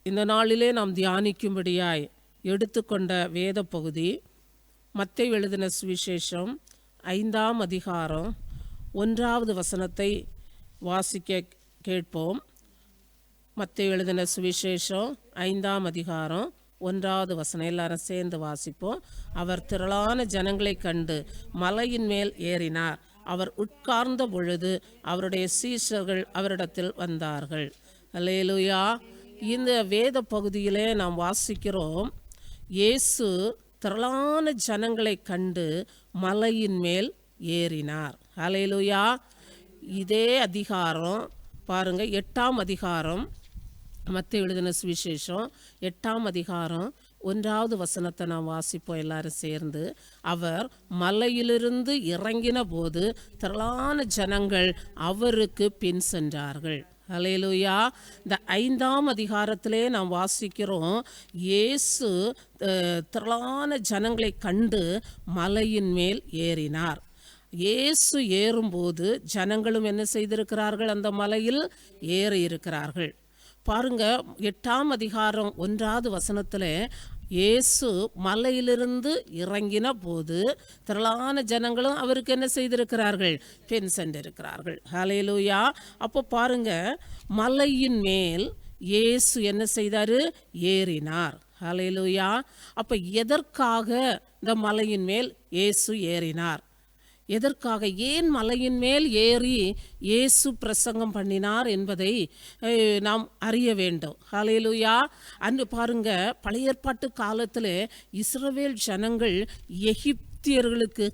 இந்த நாளிலே நாம் தியானிக்கும்படியாய் எடுத்துக்கொண்ட வேத பகுதி மத்தேயு எழுதின சுவிசேஷம் 5ஆம் அதிகாரம் 1வது வசனத்தை வாசிக்க கேட்போம். மத்தேயு எழுதின சுவிசேஷம் 5ஆம் அதிகாரம் 1வது வசனம் எல்லாரும் சேர்ந்து வாசிப்போம். அவர் திரளான ஜனங்களை கண்டு மலையின் மேல் ஏறினார். அவர் உட்கார்ந்த பொழுது அவருடைய சீஷர்கள் அவரிடத்தில் வந்தார்கள். அல்லேலூயா. இந்த வேத பகுதியிலே நாம் வாசிக்கிறோம், இயேசு திரளான ஜனங்களை கண்டு மலையின் மேல் ஏறினார். அல்லேலூயா. இதே அதிகாரம் பாருங்க, 8ஆம் அதிகாரம் மத்தேயு எழுதின சுவிசேஷம் 8ஆம் அதிகாரம் 1வது வசனத்தை நாம் வாசிப்போம் எல்லாரும் சேர்ந்து. அவர் மலையிலிருந்து இறங்கின போது திரளான ஜனங்கள் அவருக்கு பின் சென்றார்கள். அல்லேலூயா. இந்த 5ஆம் அதிகாரத்திலே நாம் வாசிக்கிறோம், இயேசு திரளான ஜனங்களை கண்டு மலையின் மேல் ஏறினார். இயேசு ஏறும்போது ஜனங்களும் என்ன செய்திருக்கிறார்கள்? அந்த மலையில் ஏறி இருக்கிறார்கள். பாருங்க, 8ஆம் அதிகாரம் 1வது வசனத்தில் இயேசு மலையிலிருந்து இறங்கின போது திரளான ஜனங்களும் அவருக்கு என்ன செய்திருக்கிறார்கள்? பின் சென்றிருக்கிறார்கள். ஹல்லேலூயா. அப்போ பாருங்க, மலையின் மேல் இயேசு என்ன செய்தார்? ஏறினார். ஹல்லேலூயா. அப்போ எதற்காக இந்த மலையின் மேல் இயேசு ஏறினார்? எதற்காக, ஏன் மலையின் மேல் ஏறி இயேசு பிரசங்கம் பண்ணினார் என்பதை நாம் அறிய வேண்டும். ஹல்லேலூயா. அன்று பாருங்க, பழைய ஏற்பாட்டு காலத்தில் இஸ்ரவேல் ஜனங்கள் எகிப்தியர்களுக்கு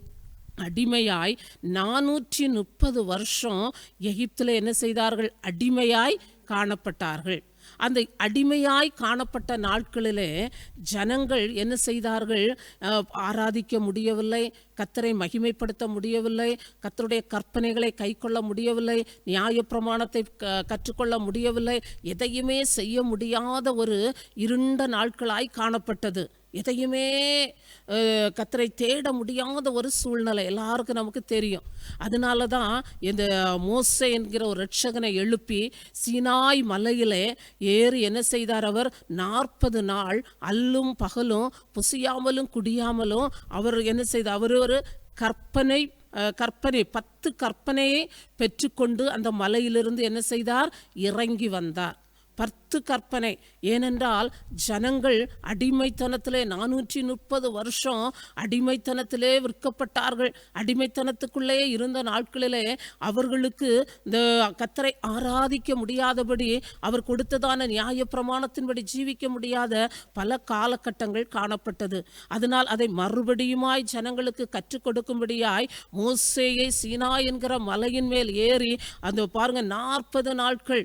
அடிமையாய் 430 வருஷம் எகிப்தில் என்ன செய்தார்கள்? அடிமையாய் காணப்பட்டார்கள். அந்த அடிமையாய் காணப்பட்ட நாட்களிலே ஜனங்கள் என்ன செய்தார்கள்? ஆராதிக்க முடியவில்லை, கர்த்தரை மகிமைப்படுத்த முடியவில்லை, கர்த்தருடைய கற்பனைகளை கைக்கொள்ள முடியவில்லை, நியாயப்பிரமாணத்தை கற்றுக்கொள்ள முடியவில்லை, எதையுமே செய்ய முடியாத ஒரு இருண்ட நாட்களாய் காணப்பட்டது. எதையுமே கர்த்தரை தேட முடியாத ஒரு சூழ்நிலை எல்லாருக்கும் நமக்கு தெரியும். அதனால தான் இந்த மோசே என்கிற ஒரு இரட்சகனை எழுப்பி சீனாய் மலையிலே ஏறி என்ன செய்தார்? அவர் 40 நாள் அல்லும் பகலும் புசியாமலும் குடியாமலும் அவர் என்ன செய்தார்? அவர் ஒரு கற்பனை 10 கற்பனையை பெற்றுக்கொண்டு அந்த மலையிலிருந்து என்ன செய்தார்? இறங்கி வந்தார். 10 கற்பனை. ஏனென்றால் ஜனங்கள் அடிமைத்தனத்திலே 430 வருஷம் அடிமைத்தனத்திலே விற்கப்பட்டார்கள். அடிமைத்தனத்துக்குள்ளே இருந்த நாட்களிலே அவர்களுக்கு இந்த கர்த்தரை ஆராதிக்க முடியாதபடி, அவர் கொடுத்ததான நியாய பிரமாணத்தின்படி ஜீவிக்க முடியாத பல காலகட்டங்கள் காணப்பட்டது. அதனால் அதை மறுபடியுமாய் ஜனங்களுக்கு கற்றுக் கொடுக்கும்படியாய் மோசேயை சீனா என்கிற மலையின் மேல் ஏறி அந்த பாருங்க 40 நாட்கள்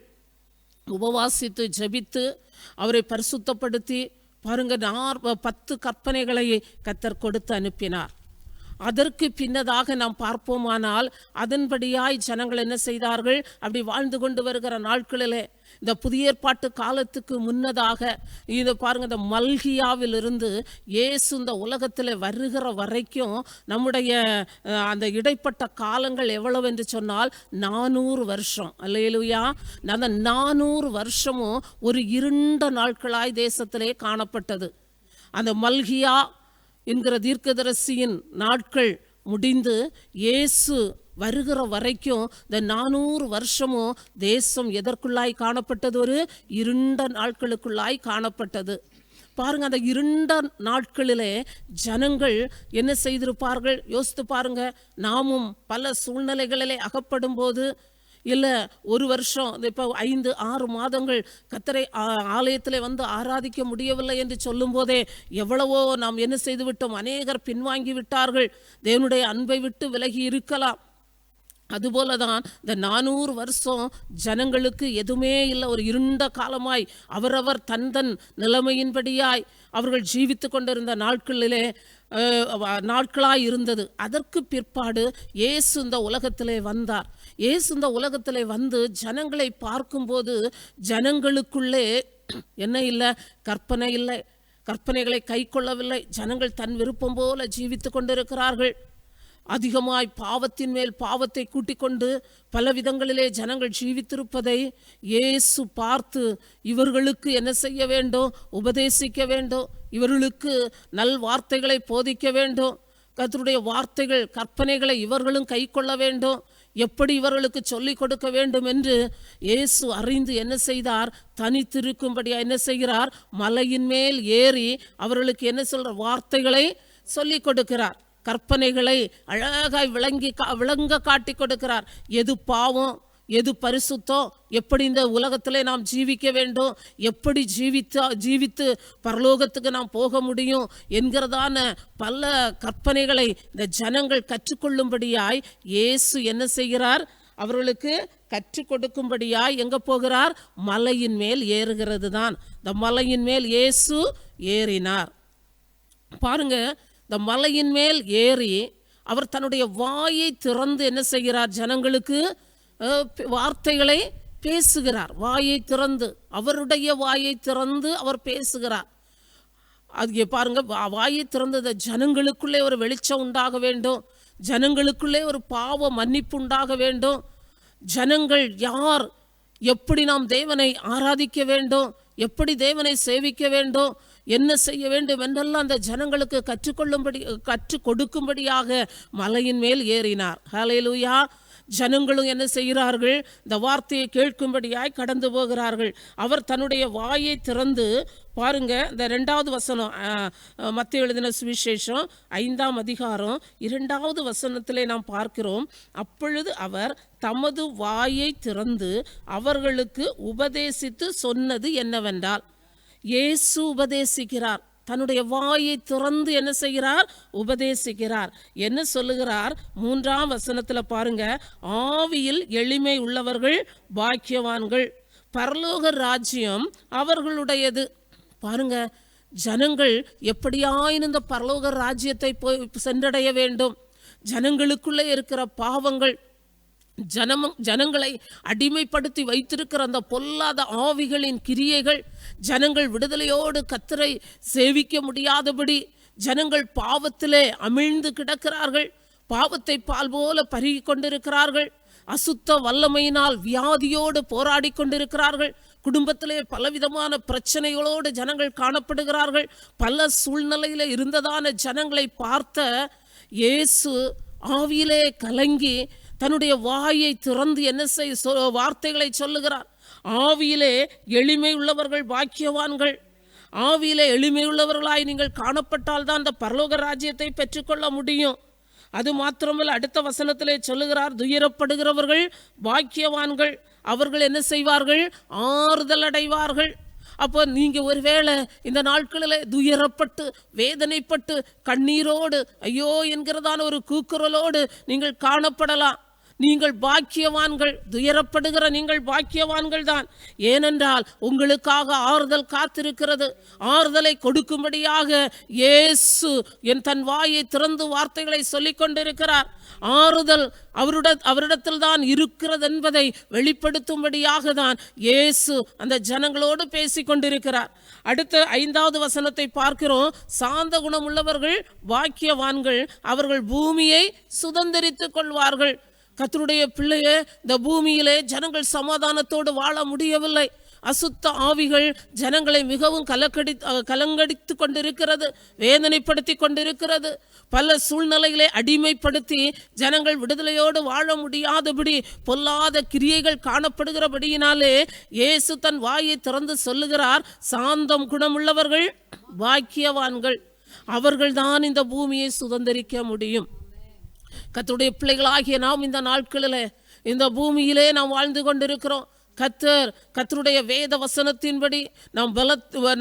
உபவாசித்து ஜெபித்து அவரை பரிசுத்தப்படுத்தி பாருங்க 10 கற்பனைகளை கர்த்தர் கொடுத்து அனுப்பினார். அதற்கு பின்னதாக நாம் பார்ப்போமானால் அதன்படியாய் ஜனங்கள் என்ன செய்தார்கள்? அப்படி வாழ்ந்து கொண்டு வருகிற நாட்களிலே இந்த புதிய ஏற்பாட்டு காலத்துக்கு முன்னதாக இது பாருங்க, இந்த மல்கியாவிலிருந்து இயேசு இந்த உலகத்தில் வருகிற வரைக்கும் நம்முடைய அந்த இடைப்பட்ட காலங்கள் எவ்வளவு என்று சொன்னால் 400 வருஷம். அல்லேலூயா. அந்த 400 வருஷமும் ஒரு இருண்ட நாட்களாய் தேசத்திலே காணப்பட்டது. அந்த மல்கியா என்கிற தீர்க்கதரிசியின் நாட்கள் முடிந்து இயேசு வருகிற வரைக்கும் இந்த 400 வருஷமும் தேசம் எதற்குள்ளாய் காணப்பட்டது? ஒரு இருண்ட நாட்களுக்குள்ளாய் காணப்பட்டது. பாருங்க, அந்த இருண்ட நாட்களிலே ஜனங்கள் என்ன செய்திருப்பார்கள்? யோசித்து பாருங்க. நாமும் பல சூழ்நிலைகளிலே அகப்படும் போது, இல்லை ஒரு வருஷம் இப்போ 5-6 மாதங்கள் கர்த்தரை ஆலயத்தில் வந்து ஆராதிக்க முடியவில்லை என்று சொல்லும் போதே எவ்வளவோ நாம் என்ன செய்து விட்டோம்? அநேகர் பின்வாங்கி விட்டார்கள், தேவனுடைய அன்பை விட்டு விலகி இருக்கலாம். அதுபோல தான் இந்த 400 வருஷம் ஜனங்களுக்கு எதுவுமே இல்லை, ஒரு இருண்ட காலமாய் அவரவர் தன் நிலைமையின்படியாய் அவர்கள் ஜீவித்து கொண்டிருந்த நாட்களாய் இருந்தது. அதற்கு பிற்பாடு இயேசு இந்த உலகத்திலே வந்தார். இயேசு இந்த உலகத்திலே வந்து ஜனங்களை பார்க்கும்போது ஜனங்களுக்குள்ளே என்ன இல்லை? கற்பனை இல்லை, கற்பனைகளை கை கொள்ளவில்லை. ஜனங்கள் தன் விருப்பம் போல ஜீவித்து கொண்டிருக்கிறார்கள். அதிகமாய் பாவத்தின் மேல் பாவத்தை கூட்டிக் கொண்டு பல விதங்களிலே ஜனங்கள் ஜீவித்திருப்பதை இயேசு பார்த்து இவர்களுக்கு என்ன செய்ய வேண்டும்? உபதேசிக்க வேண்டும், இவர்களுக்கு நல் வார்த்தைகளை போதிக்க வேண்டும், கர்த்தருடைய வார்த்தைகள் கற்பனைகளை இவர்களும் கை கொள்ள வேண்டும், எப்படி இவர்களுக்கு சொல்லிக் கொடுக்க வேண்டும் என்று இயேசு அறிந்து என்ன செய்தார்? தனித்திருக்கும்படியா என்ன செய்கிறார்? மலையின் மேல் ஏறி அவர்களுக்கு என்ன சொல்ற வார்த்தைகளை சொல்லிக் கொடுக்கிறார். கற்பனைகளை அழகாய் விளங்க காட்டி கொடுக்கிறார். எது பாவம், எது பரிசுத்தம், எப்படி இந்த உலகத்திலே நாம் ஜீவிக்க வேண்டும், எப்படி ஜீவித்து பரலோகத்துக்கு நாம் போக முடியும் என்கிறதான பல கற்பனைகளை இந்த ஜனங்கள் கற்றுக்கொள்ளும்படியாய் இயேசு என்ன செய்கிறார்? அவர்களுக்கு கற்றுக் கொடுக்கும்படியாய் எங்க போகிறார்? மலையின் மேல் ஏறுகிறது தான். இந்த மலையின் மேல் இயேசு ஏறினார். பாருங்க, இந்த மலையின் மேல் ஏறி அவர் தன்னுடைய வாயை திறந்து என்ன செய்கிறார்? ஜனங்களுக்கு வார்த்தைகளை பேசுகிறார். வாயை திறந்து, அவருடைய வாயை திறந்து அவர் பேசுகிறார். அது பாருங்க, வாயை திறந்த ஜனங்களுக்குள்ளே ஒரு வெளிச்சம் உண்டாக வேண்டும், ஜனங்களுக்குள்ளே ஒரு பாவ மன்னிப்பு உண்டாக வேண்டும். ஜனங்கள் யார், எப்படி நாம் தேவனை ஆராதிக்க வேண்டும், எப்படி தேவனை சேவிக்க வேண்டும், என்ன செய்ய வேண்டும் என்றெல்லாம் அந்த ஜனங்களுக்கு கற்றுக் கொடுக்கும்படியாக மலையின் மேல் ஏறினார். ஹல்லேலூயா. ஜனங்களும் என்ன செய்கிறார்கள்? இந்த வார்த்தையை கேட்கும்படியாய் கடந்து போகிறார்கள். அவர் தன்னுடைய வாயை திறந்து, பாருங்க இந்த 2வது வசனம், மத்தேயு எழுதின சுவிசேஷம் 5ஆம் அதிகாரம் 2வது வசனத்திலே நாம் பார்க்கிறோம். அப்பொழுது அவர் தமது வாயை திறந்து அவர்களுக்கு உபதேசித்து சொன்னது என்னவென்றால், இயேசு உபதேசிக்கிறார். தன்னுடைய வாயை திறந்து என்ன செய்கிறார்? உபதேசிக்கிறார். என்ன சொல்லுகிறார்? 3ஆம் வசனத்துல பாருங்க, ஆவியில் எளிமை உள்ளவர்கள் பாக்கியவான்கள், பரலோக ராஜ்யம் அவர்களுடையது. பாருங்க, ஜனங்கள் எப்படியாயினும் இந்த பரலோக ராஜ்யத்தை போய் சென்றடைய வேண்டும். ஜனங்களுக்குள்ளே இருக்கிற பாவங்கள், ஜனங்களை அடிமைப்படுத்தி வைத்திருக்கிற அந்த பொல்லாத ஆவிகளின் கிரியைகள், ஜனங்கள் விடுதலையோடு கர்த்தரை சேவிக்க முடியாதபடி ஜனங்கள் பாவத்திலே அமிழ்ந்து கிடக்கிறார்கள், பாவத்தை பால் போல பருகி கொண்டிருக்கிறார்கள், அசுத்த வல்லமையினால் வியாதியோடு போராடி கொண்டிருக்கிறார்கள், குடும்பத்திலே பலவிதமான பிரச்சனைகளோடு ஜனங்கள் காணப்படுகிறார்கள். பல சூழ்நிலையில இருந்ததான ஜனங்களை பார்த்த இயேசு ஆவியிலே கலங்கி தன்னுடைய வாயை திறந்து என்ன வார்த்தைகளை சொல்லுகிறார். ஆவியிலே எளிமை உள்ளவர்கள் பாக்கியவான்கள். ஆவியிலே எளிமை உள்ளவர்களாய் நீங்கள் காணப்பட்டால் தான் அந்த பரலோக ராஜ்யத்தை பெற்றுக்கொள்ள முடியும். அது மாத்திரமல்ல, அடுத்த வசனத்திலே சொல்லுகிறார், துயரப்படுகிறவர்கள் பாக்கியவான்கள், அவர்கள் என்ன செய்வார்கள்? ஆறுதல் அடைவார்கள். அப்போ நீங்க ஒருவேளை இந்த நாட்களில் துயரப்பட்டு வேதனைப்பட்டு கண்ணீரோடு ஐயோ என்கிறதான ஒரு கூக்குரலோடு நீங்கள் காணப்படலாம். நீங்கள் பாக்கியவான்கள், துயரப்படுகிற நீங்கள் பாக்கியவான்கள் தான். ஏனென்றால் உங்களுக்காக ஆறுதல் காத்திருக்கிறது. ஆறுதலை கொடுக்கும்படியாக இயேசு தன் வாயை திறந்து வார்த்தைகளை சொல்லிக் கொண்டிருக்கிறார். ஆறுதல் அவரிடத்தில் தான் இருக்கிறது என்பதை வெளிப்படுத்தும்படியாக தான் இயேசு அந்த ஜனங்களோடு பேசி கொண்டிருக்கிறார். அடுத்த 5வது வசனத்தை பார்க்கிறோம். சாந்த குணம் உள்ளவர்கள் பாக்கியவான்கள், அவர்கள் பூமியை சுதந்தரித்துக் கொள்வார்கள். கர்த்தருடைய பிள்ளையே, இந்த பூமியிலே ஜனங்கள் சமாதானத்தோடு வாழ முடியவில்லை. அசுத்த ஆவிகள் ஜனங்களை மிகவும் கலங்கடித்து கொண்டிருக்கிறது, வேதனைப்படுத்தி கொண்டிருக்கிறது. பல சூழ்நிலைகளை அடிமைப்படுத்தி ஜனங்கள் விடுதலையோடு வாழ முடியாதபடி பொல்லாத கிரியைகள் காணப்படுகிறபடியினாலே இயேசு தன் வாயை திறந்து சொல்லுகிறார், சாந்தம் குணமுள்ளவர்கள் பாக்கியவான்கள், அவர்கள்தான் இந்த பூமியை சுதந்தரிக்க முடியும். கர்த்தருடைய பிள்ளைகளாகிய நாம் இந்த நாட்களில் இந்த பூமியிலே நாம் வாழ்ந்து கொண்டிருக்கிறோம். கர்த்தருடைய வேத வசனத்தின்படி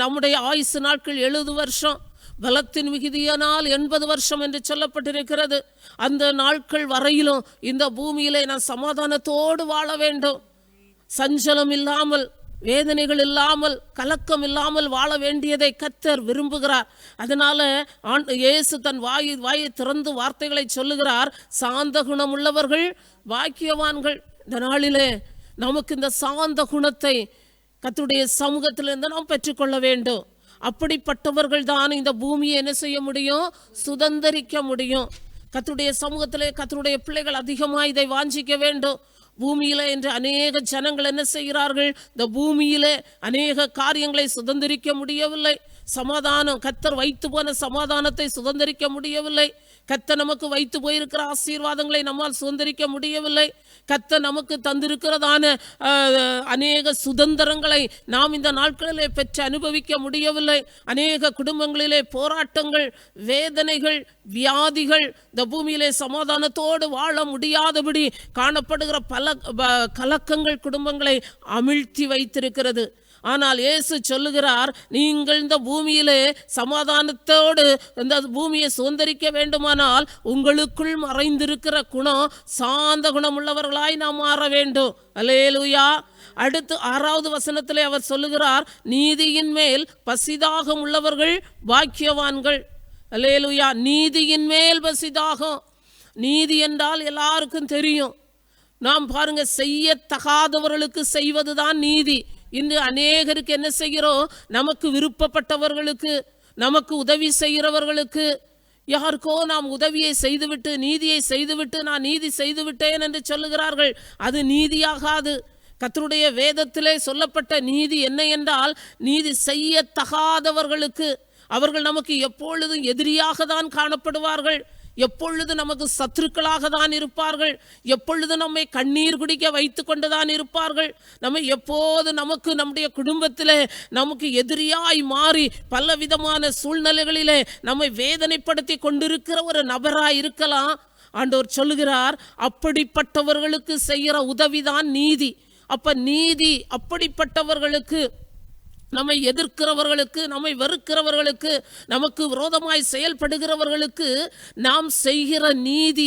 நம்முடைய ஆயுசு நாட்கள் 70 வருஷம், பலத்தின் மிகுதியினால் 80 வருஷம் என்று சொல்லப்பட்டிருக்கிறது. அந்த நாட்கள் வரையிலும் இந்த பூமியிலே நான் சமாதானத்தோடு வாழ வேண்டும், சஞ்சலம் இல்லாமல், வேதனைகள் இல்லாமல், கலக்கம் இல்லாமல் வாழ வேண்டியதை கர்த்தர் விரும்புகிறார். அதனால இயேசு தன் வாயை திறந்து வார்த்தைகளை சொல்லுகிறார், சாந்த குணம் உள்ளவர்கள் பாக்கியவான்கள். இந்த நாளிலே நமக்கு இந்த சாந்த குணத்தை கர்த்தருடைய சமூகத்திலிருந்து நாம் பெற்றுக்கொள்ள வேண்டும். அப்படிப்பட்டவர்கள் தான் இந்த பூமியை என்ன செய்ய முடியும்? சுதந்தரிக்க முடியும். கர்த்தருடைய சமூகத்திலே கர்த்தருடைய பிள்ளைகள் அதிகமாக இதை வாஞ்சிக்க வேண்டும். பூமியிலே என்று அநேக ஜனங்கள் என்ன செய்கிறார்கள்? இந்த பூமியிலே அநேக காரியங்களை சுதந்திரிக்க முடியவில்லை. சமாதானம், கர்த்தர் வைத்து போன சமாதானத்தை சுதந்திரிக்க முடியவில்லை. கர்த்தர் நமக்கு வைத்து போயிருக்கிற ஆசீர்வாதங்களை நம்மால் சுதந்திரிக்க முடியவில்லை. கர்த்தர் நமக்கு தந்திருக்கிறதான அநேக சுதந்திரங்களை நாம் இந்த நாட்களிலே பெற்று அனுபவிக்க முடியவில்லை. அநேக குடும்பங்களிலே போராட்டங்கள், வேதனைகள், வியாதிகள், இந்த பூமியிலே சமாதானத்தோடு வாழ முடியாதபடி காணப்படுகிற பல கலக்கங்கள் குடும்பங்களை அமிழ்த்தி வைத்திருக்கிறது. ஆனால் இயேசு சொல்லுகிறார், நீங்கள் இந்த பூமியிலே சமாதானத்தோடு இந்த பூமியை சுதந்திரிக்க வேண்டுமானால் உங்களுக்குள் மறைந்திருக்கிற குணம் சாந்த குணம் உள்ளவர்களாய் நாம் மாற வேண்டும். அல்லேலூயா. அடுத்து 6வது வசனத்திலே அவர் சொல்லுகிறார், நீதியின் மேல் பசிதாகம் உள்ளவர்கள் பாக்கியவான்கள். அல்லேலூயா. நீதியின் மேல் பசிதாகம். நீதி என்றால் எல்லாருக்கும் தெரியும். நாம் பாருங்க, செய்யத்தகாதவர்களுக்கு செய்வதுதான் நீதி. இன்று அநேகருக்கு என்ன செய்கிறோம்? நமக்கு விருப்பப்பட்டவர்களுக்கு, நமக்கு உதவி செய்கிறவர்களுக்கு, யாருக்கோ நாம் உதவியை செய்துவிட்டு, நீதியை செய்துவிட்டு, நான் நீதி செய்துவிட்டேன் என்று சொல்லுகிறார்கள். அது நீதியாகாது. கர்த்தருடைய வேதத்திலே சொல்லப்பட்ட நீதி என்ன என்றால், நீதி செய்யத்தகாதவர்களுக்கு, அவர்கள் நமக்கு எப்பொழுதும் எதிரியாக தான் காணப்படுவார்கள், எப்பொழுது நமக்கு சத்துருக்களாக தான் இருப்பார்கள், எப்பொழுது நம்மை கண்ணீர் குடிக்க வைத்து கொண்டு தான் இருப்பார்கள். நம்ம எப்போது நமக்கு நம்முடைய குடும்பத்திலே நமக்கு எதிரியாய் மாறி பல விதமான சூழ்நிலைகளிலே நம்மை வேதனைப்படுத்தி கொண்டிருக்கிற ஒரு நபராய் இருக்கலாம். ஆண்டவர் சொல்லுகிறார், அப்படிப்பட்டவர்களுக்கு செய்கிற உதவிதான் நீதி. அப்ப நீதி அப்படிப்பட்டவர்களுக்கு, நம்மை எதிர்க்கிறவர்களுக்கு, நம்மை வெறுக்கிறவர்களுக்கு, நமக்கு விரோதமாய் செயல்படுகிறவர்களுக்கு நாம் செய்கிற நீதி.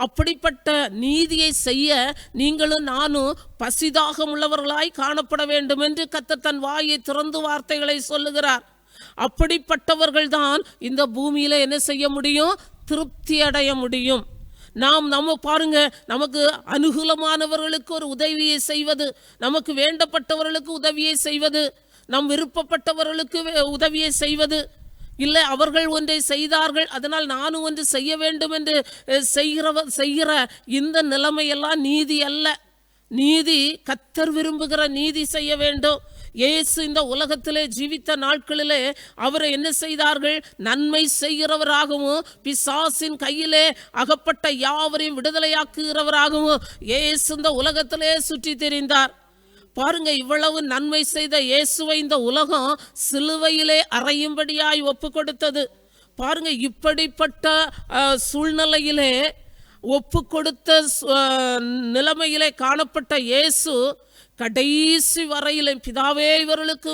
அப்படிப்பட்ட நீதியை செய்ய நீங்களும் நானும் பசிதாகம் உள்ளவர்களாய் காணப்பட வேண்டும் என்று கர்த்தர் தன் வாயை திறந்து வார்த்தைகளை சொல்லுகிறார். அப்படிப்பட்டவர்கள் தான் இந்த பூமியில என்ன செய்ய முடியும்? திருப்தி அடைய முடியும். நம்ம பாருங்க, நமக்கு அனுகூலமானவர்களுக்கு ஒரு உதவியை செய்வது, நமக்கு வேண்டப்பட்டவர்களுக்கு உதவியை செய்வது, நம் விருப்பப்பட்டவர்களுக்கு உதவியை செய்வது இல்லை. அவர்கள் ஒன்றை செய்தார்கள், அதனால் நானும் ஒன்று செய்ய வேண்டும் என்று செய்கிற இந்த நிலைமையெல்லாம் நீதி அல்ல. நீதி கர்த்தர் விரும்புகிற நீதி செய்ய வேண்டும். இயேசு இந்த உலகத்திலே ஜீவித்த நாட்களிலே அவரை என்ன செய்தார்கள்? நன்மை செய்கிறவராகவும் பிசாசின் கையிலே அகப்பட்ட யாவரையும் விடுதலையாக்குகிறவராகவும் இயேசு இந்த உலகத்திலே சுற்றி திரிந்தார். பாருங்க, இவ்வளவு நன்மை செய்த இயேசுவை இந்த உலகம் சிலுவையிலே அறையும்படியாய் ஒப்பு கொடுத்தது. பாருங்க, இப்படிப்பட்ட சூழ்நிலையிலே ஒப்பு கொடுத்த நிலைமையிலே காணப்பட்ட இயேசு கடைசி வரையிலும் பிதாவே இவர்களுக்கு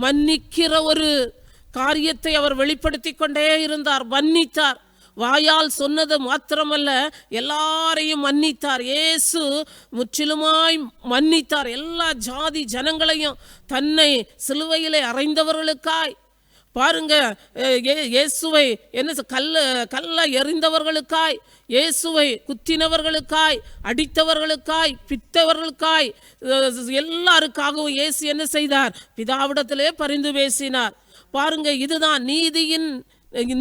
மன்னிக்கிற ஒரு காரியத்தை அவர் வெளிப்படுத்தி கொண்டே இருந்தார். மன்னித்தார். வாயால் சொன்னது மாத்திரமல்ல, எல்லாரையும் மன்னித்தார். இயேசு முற்றிலுமாய் மன்னித்தார். எல்லா ஜாதி ஜனங்களையும் தன்னை சிலுவையிலே அறைந்தவர்களுக்காய். பாருங்க, இயேசுவை என்ன கல்ல எறிந்தவர்களுக்காய், இயேசுவை குத்தினவர்களுக்காய், அடித்தவர்களுக்காய், பித்தவர்களுக்காய், எல்லாருக்காகவும் இயேசு என்ன செய்தார்? பிதாவிடத்திலே பரிந்து பேசினார். பாருங்க, இதுதான்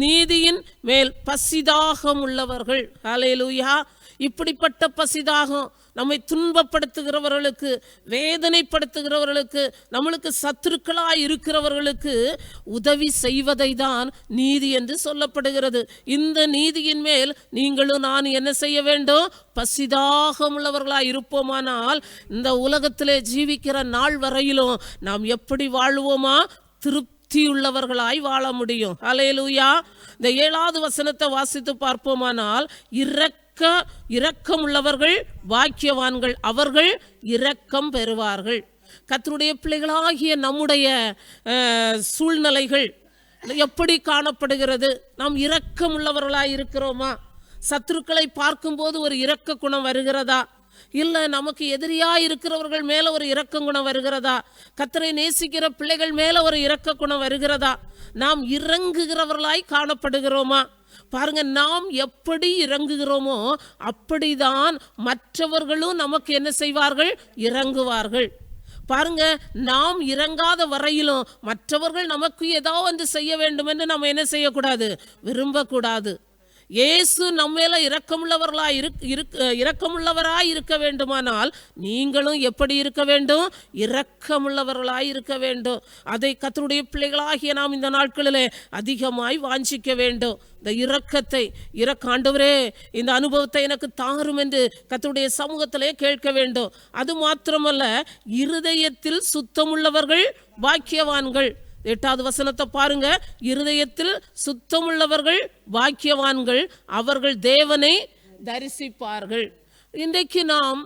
நீதியின் மேல் பசிதாகம் உள்ளவர்கள். ஹல்லேலூயா. இப்படிப்பட்ட பசிதாகம் நம்மை துன்பப்படுத்துகிறவர்களுக்கு, வேதனைப்படுத்துகிறவர்களுக்கு, நம்மளுக்கு சத்துருக்களாய் இருக்கிறவர்களுக்கு உதவி செய்வதை தான் நீதி என்று சொல்லப்படுகிறது. இந்த நீதியின் மேல் நீங்களும் நான் என்ன செய்ய வேண்டும்? பசிதாகம் உள்ளவர்களாய் இருப்போமானால் இந்த உலகத்திலே ஜீவிக்கிற நாள் வரையிலும் நாம் எப்படி வாழ்வோமா? திருப்தியுள்ளவர்களாய் வாழ முடியும். ஹல்லேலூயா. இந்த 7வது வசனத்தை வாசித்து பார்ப்போமானால், இரக்கம் உள்ளவர்கள் பாக்கியவான்கள், அவர்கள் இரக்கம் பெறுவார்கள். கர்த்தருடைய பிள்ளைகளாகிய நம்முடைய சூழ்நிலைகள் எப்படி காணப்படுகிறது? நாம் இரக்கம் உள்ளவர்களாய் இருக்கிறோமா? சத்துருக்களை பார்க்கும்போது ஒரு இரக்க குணம் வருகிறதா? இல்லை நமக்கு எதிரியாக இருக்கிறவர்கள் மேலே ஒரு இரக்க குணம் வருகிறதா? கர்த்தரை நேசிக்கிற பிள்ளைகள் மேலே ஒரு இரக்க குணம் வருகிறதா? நாம் இறங்குகிறவர்களாய் காணப்படுகிறோமா? பாருங்க, நாம் எப்படி இறங்குகிறோமோ அப்படிதான் மற்றவர்களும் நமக்கு என்ன செய்வார்கள்? இறங்குவார்கள். பாருங்க, நாம் இறங்காத வரையிலும் மற்றவர்கள் நமக்கு ஏதோ ஒன்று செய்ய வேண்டும் என்று நம்ம என்ன செய்யக்கூடாது? விரும்பக்கூடாது. இயேசு நம்மேல இரக்கமுள்ளவராய் இருக்க வேண்டுமானால் நீங்களும் எப்படி இருக்க வேண்டும்? இரக்கமுள்ளவர்களாய் இருக்க வேண்டும். அதை கர்த்தருடைய பிள்ளைகளாகிய நாம் இந்த நாட்களிலே அதிகமாய் வாஞ்சிக்க வேண்டும். இந்த இரக்கத்தை ஆண்டவரே இந்த அனுபவத்தை எனக்கு தாரும் என்று கர்த்தருடைய சமூகத்திலே கேட்க வேண்டும். அது மாத்திரமல்ல, இருதயத்தில் சுத்தமுள்ளவர்கள் பாக்கியவான்கள். 8வது வசனத்தை பாருங்க. இருதயத்தில் சுத்தமுள்ளவர்கள் பாக்கியவான்கள், அவர்கள் தேவனை தரிசிப்பார்கள். இன்றைக்கு நாம்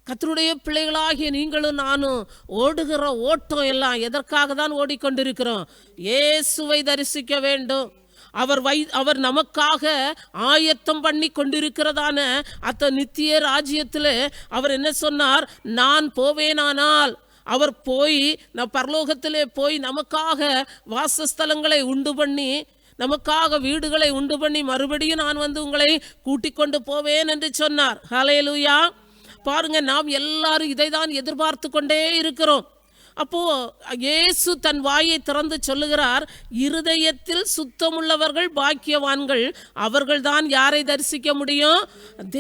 கர்த்தருடைய பிள்ளைகளாகிய நீங்களும் நானும் ஓடுகிற ஓட்டம் எல்லாம் எதற்காக தான் ஓடிக்கொண்டிருக்கிறோம்? இயேசுவை தரிசிக்க வேண்டும். அவர் நமக்காக ஆயத்தம் பண்ணி கொண்டிருக்கிறதான அத்த நித்திய ராஜ்யத்தில் அவர் என்ன சொன்னார்? நான் போவேனானால் அவர் போய் பரலோகத்திலே போய் நமக்காக வாசஸ்தலங்களை உண்டு பண்ணி, நமக்காக வீடுகளை உண்டு பண்ணி மறுபடியும் நான் உங்களை கூட்டிக் கொண்டு போவேன் என்று சொன்னார். ஹல்லேலூயா. பாருங்க, நாம் எல்லாரும் இதை தான் எதிர்பார்த்து கொண்டே இருக்கிறோம். அப்போ இயேசு தன் வாயை திறந்து சொல்லுகிறார், இருதயத்தில் சுத்தமுள்ளவர்கள் பாக்கியவான்கள், அவர்கள் தான் யாரை தரிசிக்க முடியும்?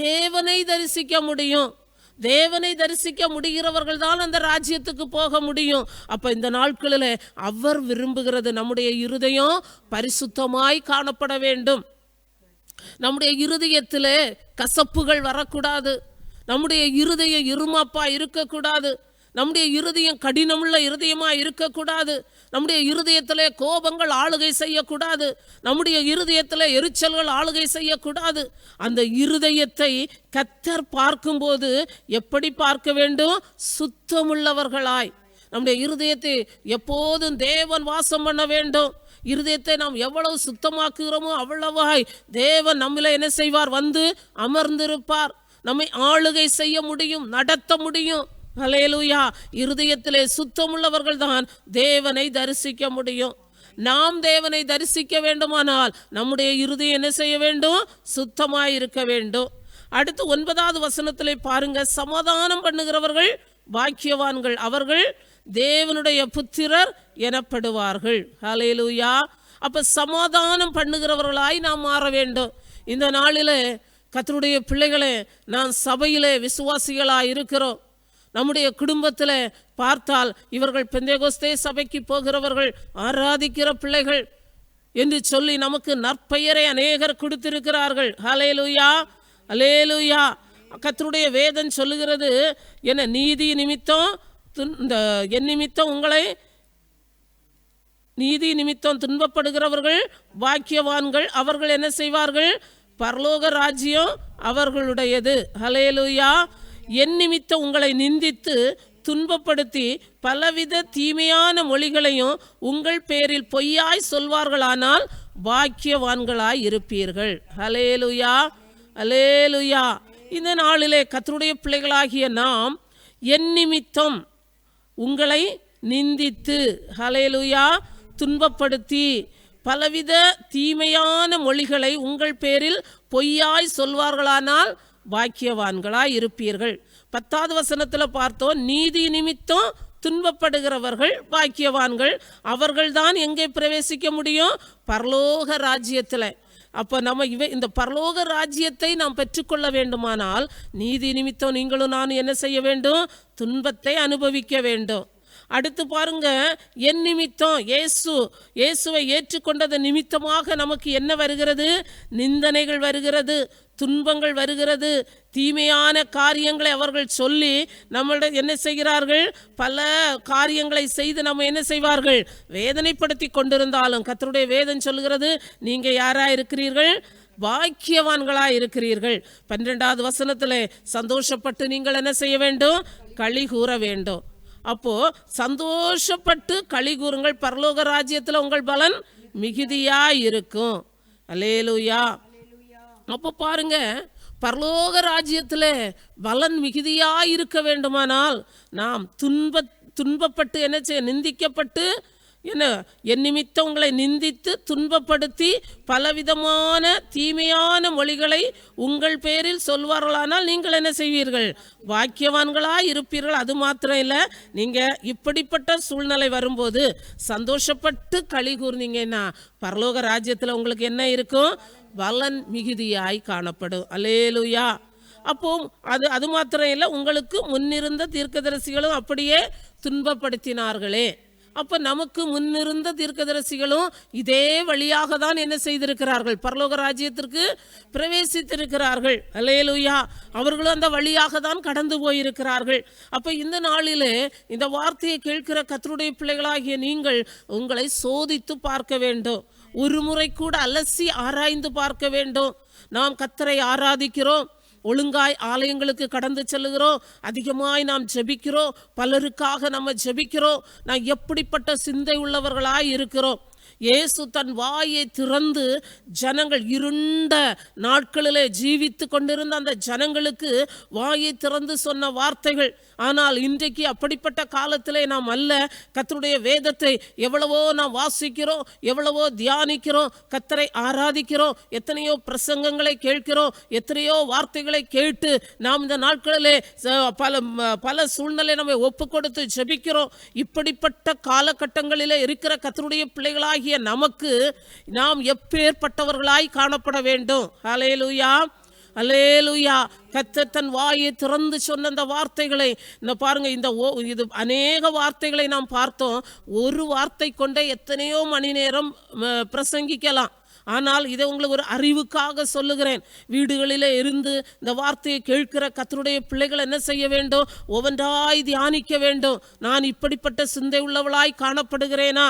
தேவனை தரிசிக்க முடியும். தேவனை தரிசிக்க முடிகிறவர்கள் தான் அந்த ராஜ்யத்துக்கு போக முடியும். அப்ப இந்த நாட்களில் அவர் விரும்புகிறது நம்முடைய இருதயம் பரிசுத்தமாய் காணப்பட வேண்டும். நம்முடைய இருதயத்திலே கசப்புகள் வரக்கூடாது. நம்முடைய இருதயம் இருமாப்பா இருக்கக்கூடாது. நம்முடைய இருதயம் கடினமுள்ள இருதயமாக இருக்கக்கூடாது. நம்முடைய இருதயத்திலே கோபங்கள் ஆளுகை செய்யக்கூடாது. நம்முடைய இருதயத்தில் எரிச்சல்கள் ஆளுகை செய்யக்கூடாது. அந்த இருதயத்தை கர்த்தர் பார்க்கும்போது எப்படி பார்க்க வேண்டும்? சுத்தமுள்ளவர்களாய். நம்முடைய இருதயத்தை எப்போதும் தேவன் வாசம் பண்ண வேண்டும். இருதயத்தை நாம் எவ்வளவு சுத்தமாக்குகிறோமோ அவ்வளவாய் தேவன் நம்மள என்ன செய்வார்? அமர்ந்திருப்பார். நம்மை ஆளுகை செய்ய முடியும், நடத்த முடியும். ஹல்லேலூயா. இருதயத்திலே சுத்தமுள்ளவர்கள் தான் தேவனை தரிசிக்க முடியும். நாம் தேவனை தரிசிக்க வேண்டுமானால் நம்முடைய இருதயம் என்ன செய்ய வேண்டும்? சுத்தமாயிருக்க வேண்டும். அடுத்து 9வது வசனத்திலே பாருங்க. சமாதானம் பண்ணுகிறவர்கள் பாக்கியவான்கள், அவர்கள் தேவனுடைய புத்திரர் எனப்படுவார்கள். ஹல்லேலூயா. அப்ப சமாதானம் பண்ணுகிறவர்களாய் நாம் மாற வேண்டும். இந்த நாளிலே கர்த்தருடைய பிள்ளைகளே, நான் சபையிலே விசுவாசிகளாய் இருக்கிறோம். நம்முடைய குடும்பத்தில் பார்த்தால் இவர்கள் பெந்தேகோஸ்தே சபைக்கு போகிறவர்கள், ஆராதிக்கிற பிள்ளைகள் என்று சொல்லி நமக்கு நற்பெயரை அநேகர் கொடுத்திருக்கிறார்கள். ஹல்லேலூயா, ஹல்லேலூயா. கர்த்தருடைய வேதம் சொல்லுகிறது, என்ன நீதி நிமித்தம் என் நிமித்தம் நீதி நிமித்தம் துன்பப்படுகிறவர்கள் பாக்கியவான்கள், அவர்கள் என்ன செய்வார்கள்? பரலோக ராஜ்யம் அவர்களுடையது. ஹல்லேலூயா. என் நிமித்தம் உங்களை நிந்தித்து துன்பப்படுத்தி பலவித தீமையான மொழிகளையும் உங்கள் பேரில் பொய்யாய் சொல்வார்களானால் பாக்கியவான்களாய் இருப்பீர்கள். ஹல்லேலூயா, ஹல்லேலூயா. இந்த நாளிலே கர்த்தருடைய பிள்ளைகளாகிய நாம் என் நிமித்தம் உங்களை நிந்தித்து, ஹல்லேலூயா, துன்பப்படுத்தி பலவித தீமையான மொழிகளை உங்கள் பேரில் பொய்யாய் சொல்வார்களானால் பாக்கியவான்களாய் இருப்பீர்கள். 10வது வசனத்தில் பார்த்தோம், நீதி நிமித்தம் துன்பப்படுகிறவர்கள் பாக்கியவான்கள், அவர்கள்தான் எங்கே பிரவேசிக்க முடியும்? பரலோக ராஜ்யத்தில். அப்போ நம்ம இந்த பரலோக ராஜ்யத்தை நாம் பெற்றுக்கொள்ள வேண்டுமானால் நீதி நிமித்தம் நீங்களும் நான் என்ன செய்ய வேண்டும்? துன்பத்தை அனுபவிக்க வேண்டும். அடுத்து பாருங்க, என் நிமித்தம் இயேசுவை ஏற்றுக்கொண்டது நிமித்தமாக நமக்கு என்ன வருகிறது? நிந்தனைகள் வருகிறது, துன்பங்கள் வருகிறது. தீமையான காரியங்களை அவர்கள் சொல்லி நம்மளிடம் என்ன செய்கிறார்கள்? பல காரியங்களை செய்து நம்ம என்ன செய்வார்கள்? வேதனைப்படுத்தி கொண்டிருந்தாலும் கர்த்தருடைய வேதம் சொல்லுகிறது, நீங்க யாரா இருக்கிறீர்கள்? பாக்கியவான்களாய் இருக்கிறீர்கள். 12வது வசனத்திலே சந்தோஷப்பட்டு நீங்கள் என்ன செய்ய வேண்டும்? களி கூற வேண்டும். அப்போ சந்தோஷப்பட்டு களி கூறுங்கள், பரலோக ராஜ்யத்தில் உங்கள் பலன் மிகுதியாய் இருக்கும். அல்லேலூயா. அப்போ பாருங்க, பரலோக ராஜ்யத்தில் பலன் மிகுதியாய் இருக்க வேண்டுமானால் நாம் துன்பப்பட்டு என்ன செய்ய? நிந்திக்கப்பட்டு என் நிமித்தம் உங்களை நிந்தித்து துன்பப்படுத்தி பலவிதமான தீமையான மொழிகளை உங்கள் பேரில் சொல்வார்களானால் நீங்கள் என்ன செய்வீர்கள்? பாக்கியவான்களாய் இருப்பீர்கள். அது மாத்திரம் இல்லை, நீங்கள் இப்படிப்பட்ட சூழ்நிலை வரும்போது சந்தோஷப்பட்டு களி கூர்ந்தீங்கன்னா பரலோக ராஜ்யத்தில் உங்களுக்கு என்ன இருக்கும்? பலன் மிகுதியாய் காணப்படும். அல்லேலூயா. அப்போ அது மாத்திரம் இல்லை, உங்களுக்கு முன்னிருந்த தீர்க்கதரிசிகளும் அப்படியே துன்பப்படுத்தினார்களே. அப்போ நமக்கு முன்னிருந்த தீர்க்கதரிசிகளும் இதே வழியாக தான் என்ன செய்திருக்கிறார்கள்? பரலோக ராஜ்யத்திற்கு பிரவேசித்திருக்கிறார்கள். அல்லேலூயா. அவர்களும் அந்த வழியாக தான் கடந்து போயிருக்கிறார்கள். அப்போ இந்த நாளிலே இந்த வார்த்தையை கேட்கிற கர்த்தருடைய பிள்ளைகளாகிய நீங்கள் உங்களை சோதித்து பார்க்க வேண்டும். ஒரு முறை கூட அலசி ஆராய்ந்து பார்க்க வேண்டும். நாம் கர்த்தரை ஆராதிக்கிறோம், ஒழுங்காய் ஆலயங்களுக்கு கடந்து செல்லுகிறோம், அதிகமாய் நாம் ஜெபிக்கிறோம், பலருக்காக நம்ம ஜெபிக்கிறோம், நான் எப்படிப்பட்ட சிந்தை உள்ளவர்களாய் இருக்கிறோம். இயேசு தன் வாயை திறந்து ஜனங்கள் இருண்ட நாட்களிலே ஜீவித்து கொண்டிருந்த அந்த ஜனங்களுக்கு வாயை திறந்து சொன்ன வார்த்தைகள். ஆனால் இன்றைக்கு அப்படிப்பட்ட காலத்திலே நாம் அல்ல. கர்த்தருடைய வேதத்தை எவ்வளவோ நாம் வாசிக்கிறோம், எவ்வளவோ தியானிக்கிறோம், கர்த்தரை ஆராதிக்கிறோம், எத்தனையோ பிரசங்கங்களை கேட்கிறோம், எத்தனையோ வார்த்தைகளை கேட்டு நாம் இந்த நாட்களிலே பல சூழ்நிலை நம்ம ஒப்பு கொடுத்து ஜெபிக்கிறோம். இப்படிப்பட்ட காலகட்டங்களிலே இருக்கிற கர்த்தருடைய பிள்ளைகளாகிய நமக்கு நாம் எப்பேற்பட்டவர்களாய் காணப்பட வேண்டும். ஹல்லேலூயா, அல்லேலூயா. கர்த்தர் தன் வாயை திறந்து சொன்ன அந்த வார்த்தைகளை பாருங்க. இது அநேக வார்த்தைகளை நாம் பார்த்தோம். ஒரு வார்த்தை கொண்டே எத்தனையோ மணி நேரம் பிரசங்கிக்கலாம். ஆனால் இதை உங்களுக்கு ஒரு அறிவுக்காக சொல்லுகிறேன். வீடுகளிலே இருந்து இந்த வார்த்தையை கேட்கிற கர்த்தருடைய பிள்ளைகள் என்ன செய்ய வேண்டும்? ஒவ்வொன்றாய் தியானிக்க வேண்டும். நான் இப்படிப்பட்ட சிந்தை உள்ளவளாய் காணப்படுகிறேனா?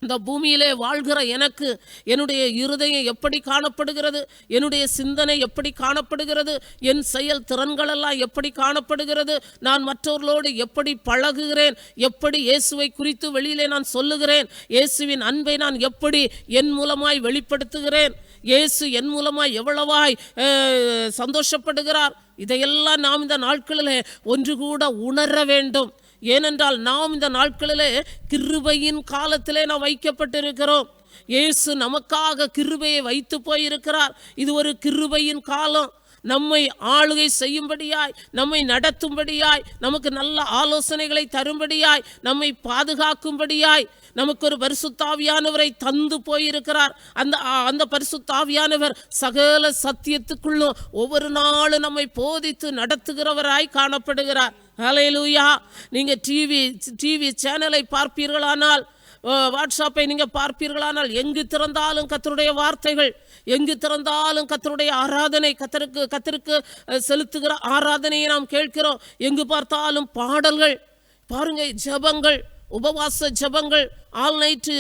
இந்த பூமியிலே வாழ்கிற எனக்கு என்னுடைய இருதயம் எப்படி காணப்படுகிறது? என்னுடைய சிந்தனை எப்படி காணப்படுகிறது? என் செயல் திறன்களெல்லாம் எப்படி காணப்படுகிறது? நான் மற்றவர்களோடு எப்படி பழகுகிறேன்? எப்படி இயேசுவை குறித்து வெளியிலே நான் சொல்லுகிறேன்? இயேசுவின் அன்பை நான் எப்படி என் மூலமாய் வெளிப்படுத்துகிறேன்? இயேசு என் மூலமாய் எவ்வளவாய் சந்தோஷப்படுகிறார்? இதையெல்லாம் நாம் இந்த நாட்களிலே ஒன்று கூட உணர வேண்டும். ஏனென்றால் நாம் இந்த நாட்களிலே கிருபையின் காலத்திலே நாம் வைக்கப்பட்டிருக்கிறோம். இயேசு நமக்காக கிருபையை வைத்து போயிருக்கிறார். இது ஒரு கிருபையின் காலம். நம்மை ஆளுகை செய்யும்படியாய், நம்மை நடத்தும்படியாய், நமக்கு நல்ல ஆலோசனைகளை தரும்படியாய், நம்மை பாதுகாக்கும்படியாய் நமக்கு ஒரு பரிசுத்தாவியானவரை தந்து போயிருக்கிறார். அந்த பரிசுத்தாவியானவர் சகல சத்தியத்துக்குள்ளும் ஒவ்வொரு நாளும் நம்மை போதித்து நடத்துகிறவராய் காணப்படுகிறார். ஹல்லேலூயா. நீங்கள் டிவி சேனலை பார்ப்பீர்களானால், வாட்ஸ்அப்பை நீங்கள் பார்ப்பீர்களானால், எங்கு திறந்தாலும் கர்த்தருடைய வார்த்தைகள், எங்கு திறந்தாலும் கர்த்தருடைய ஆராதனை, கர்த்தருக்கு செலுத்துகிற ஆராதனையை நாம் கேட்கிறோம். எங்கு பார்த்தாலும் பாடல்கள், பாருங்க, ஜெபங்கள், உபவாச ஜெபங்கள், ஆல் நைட்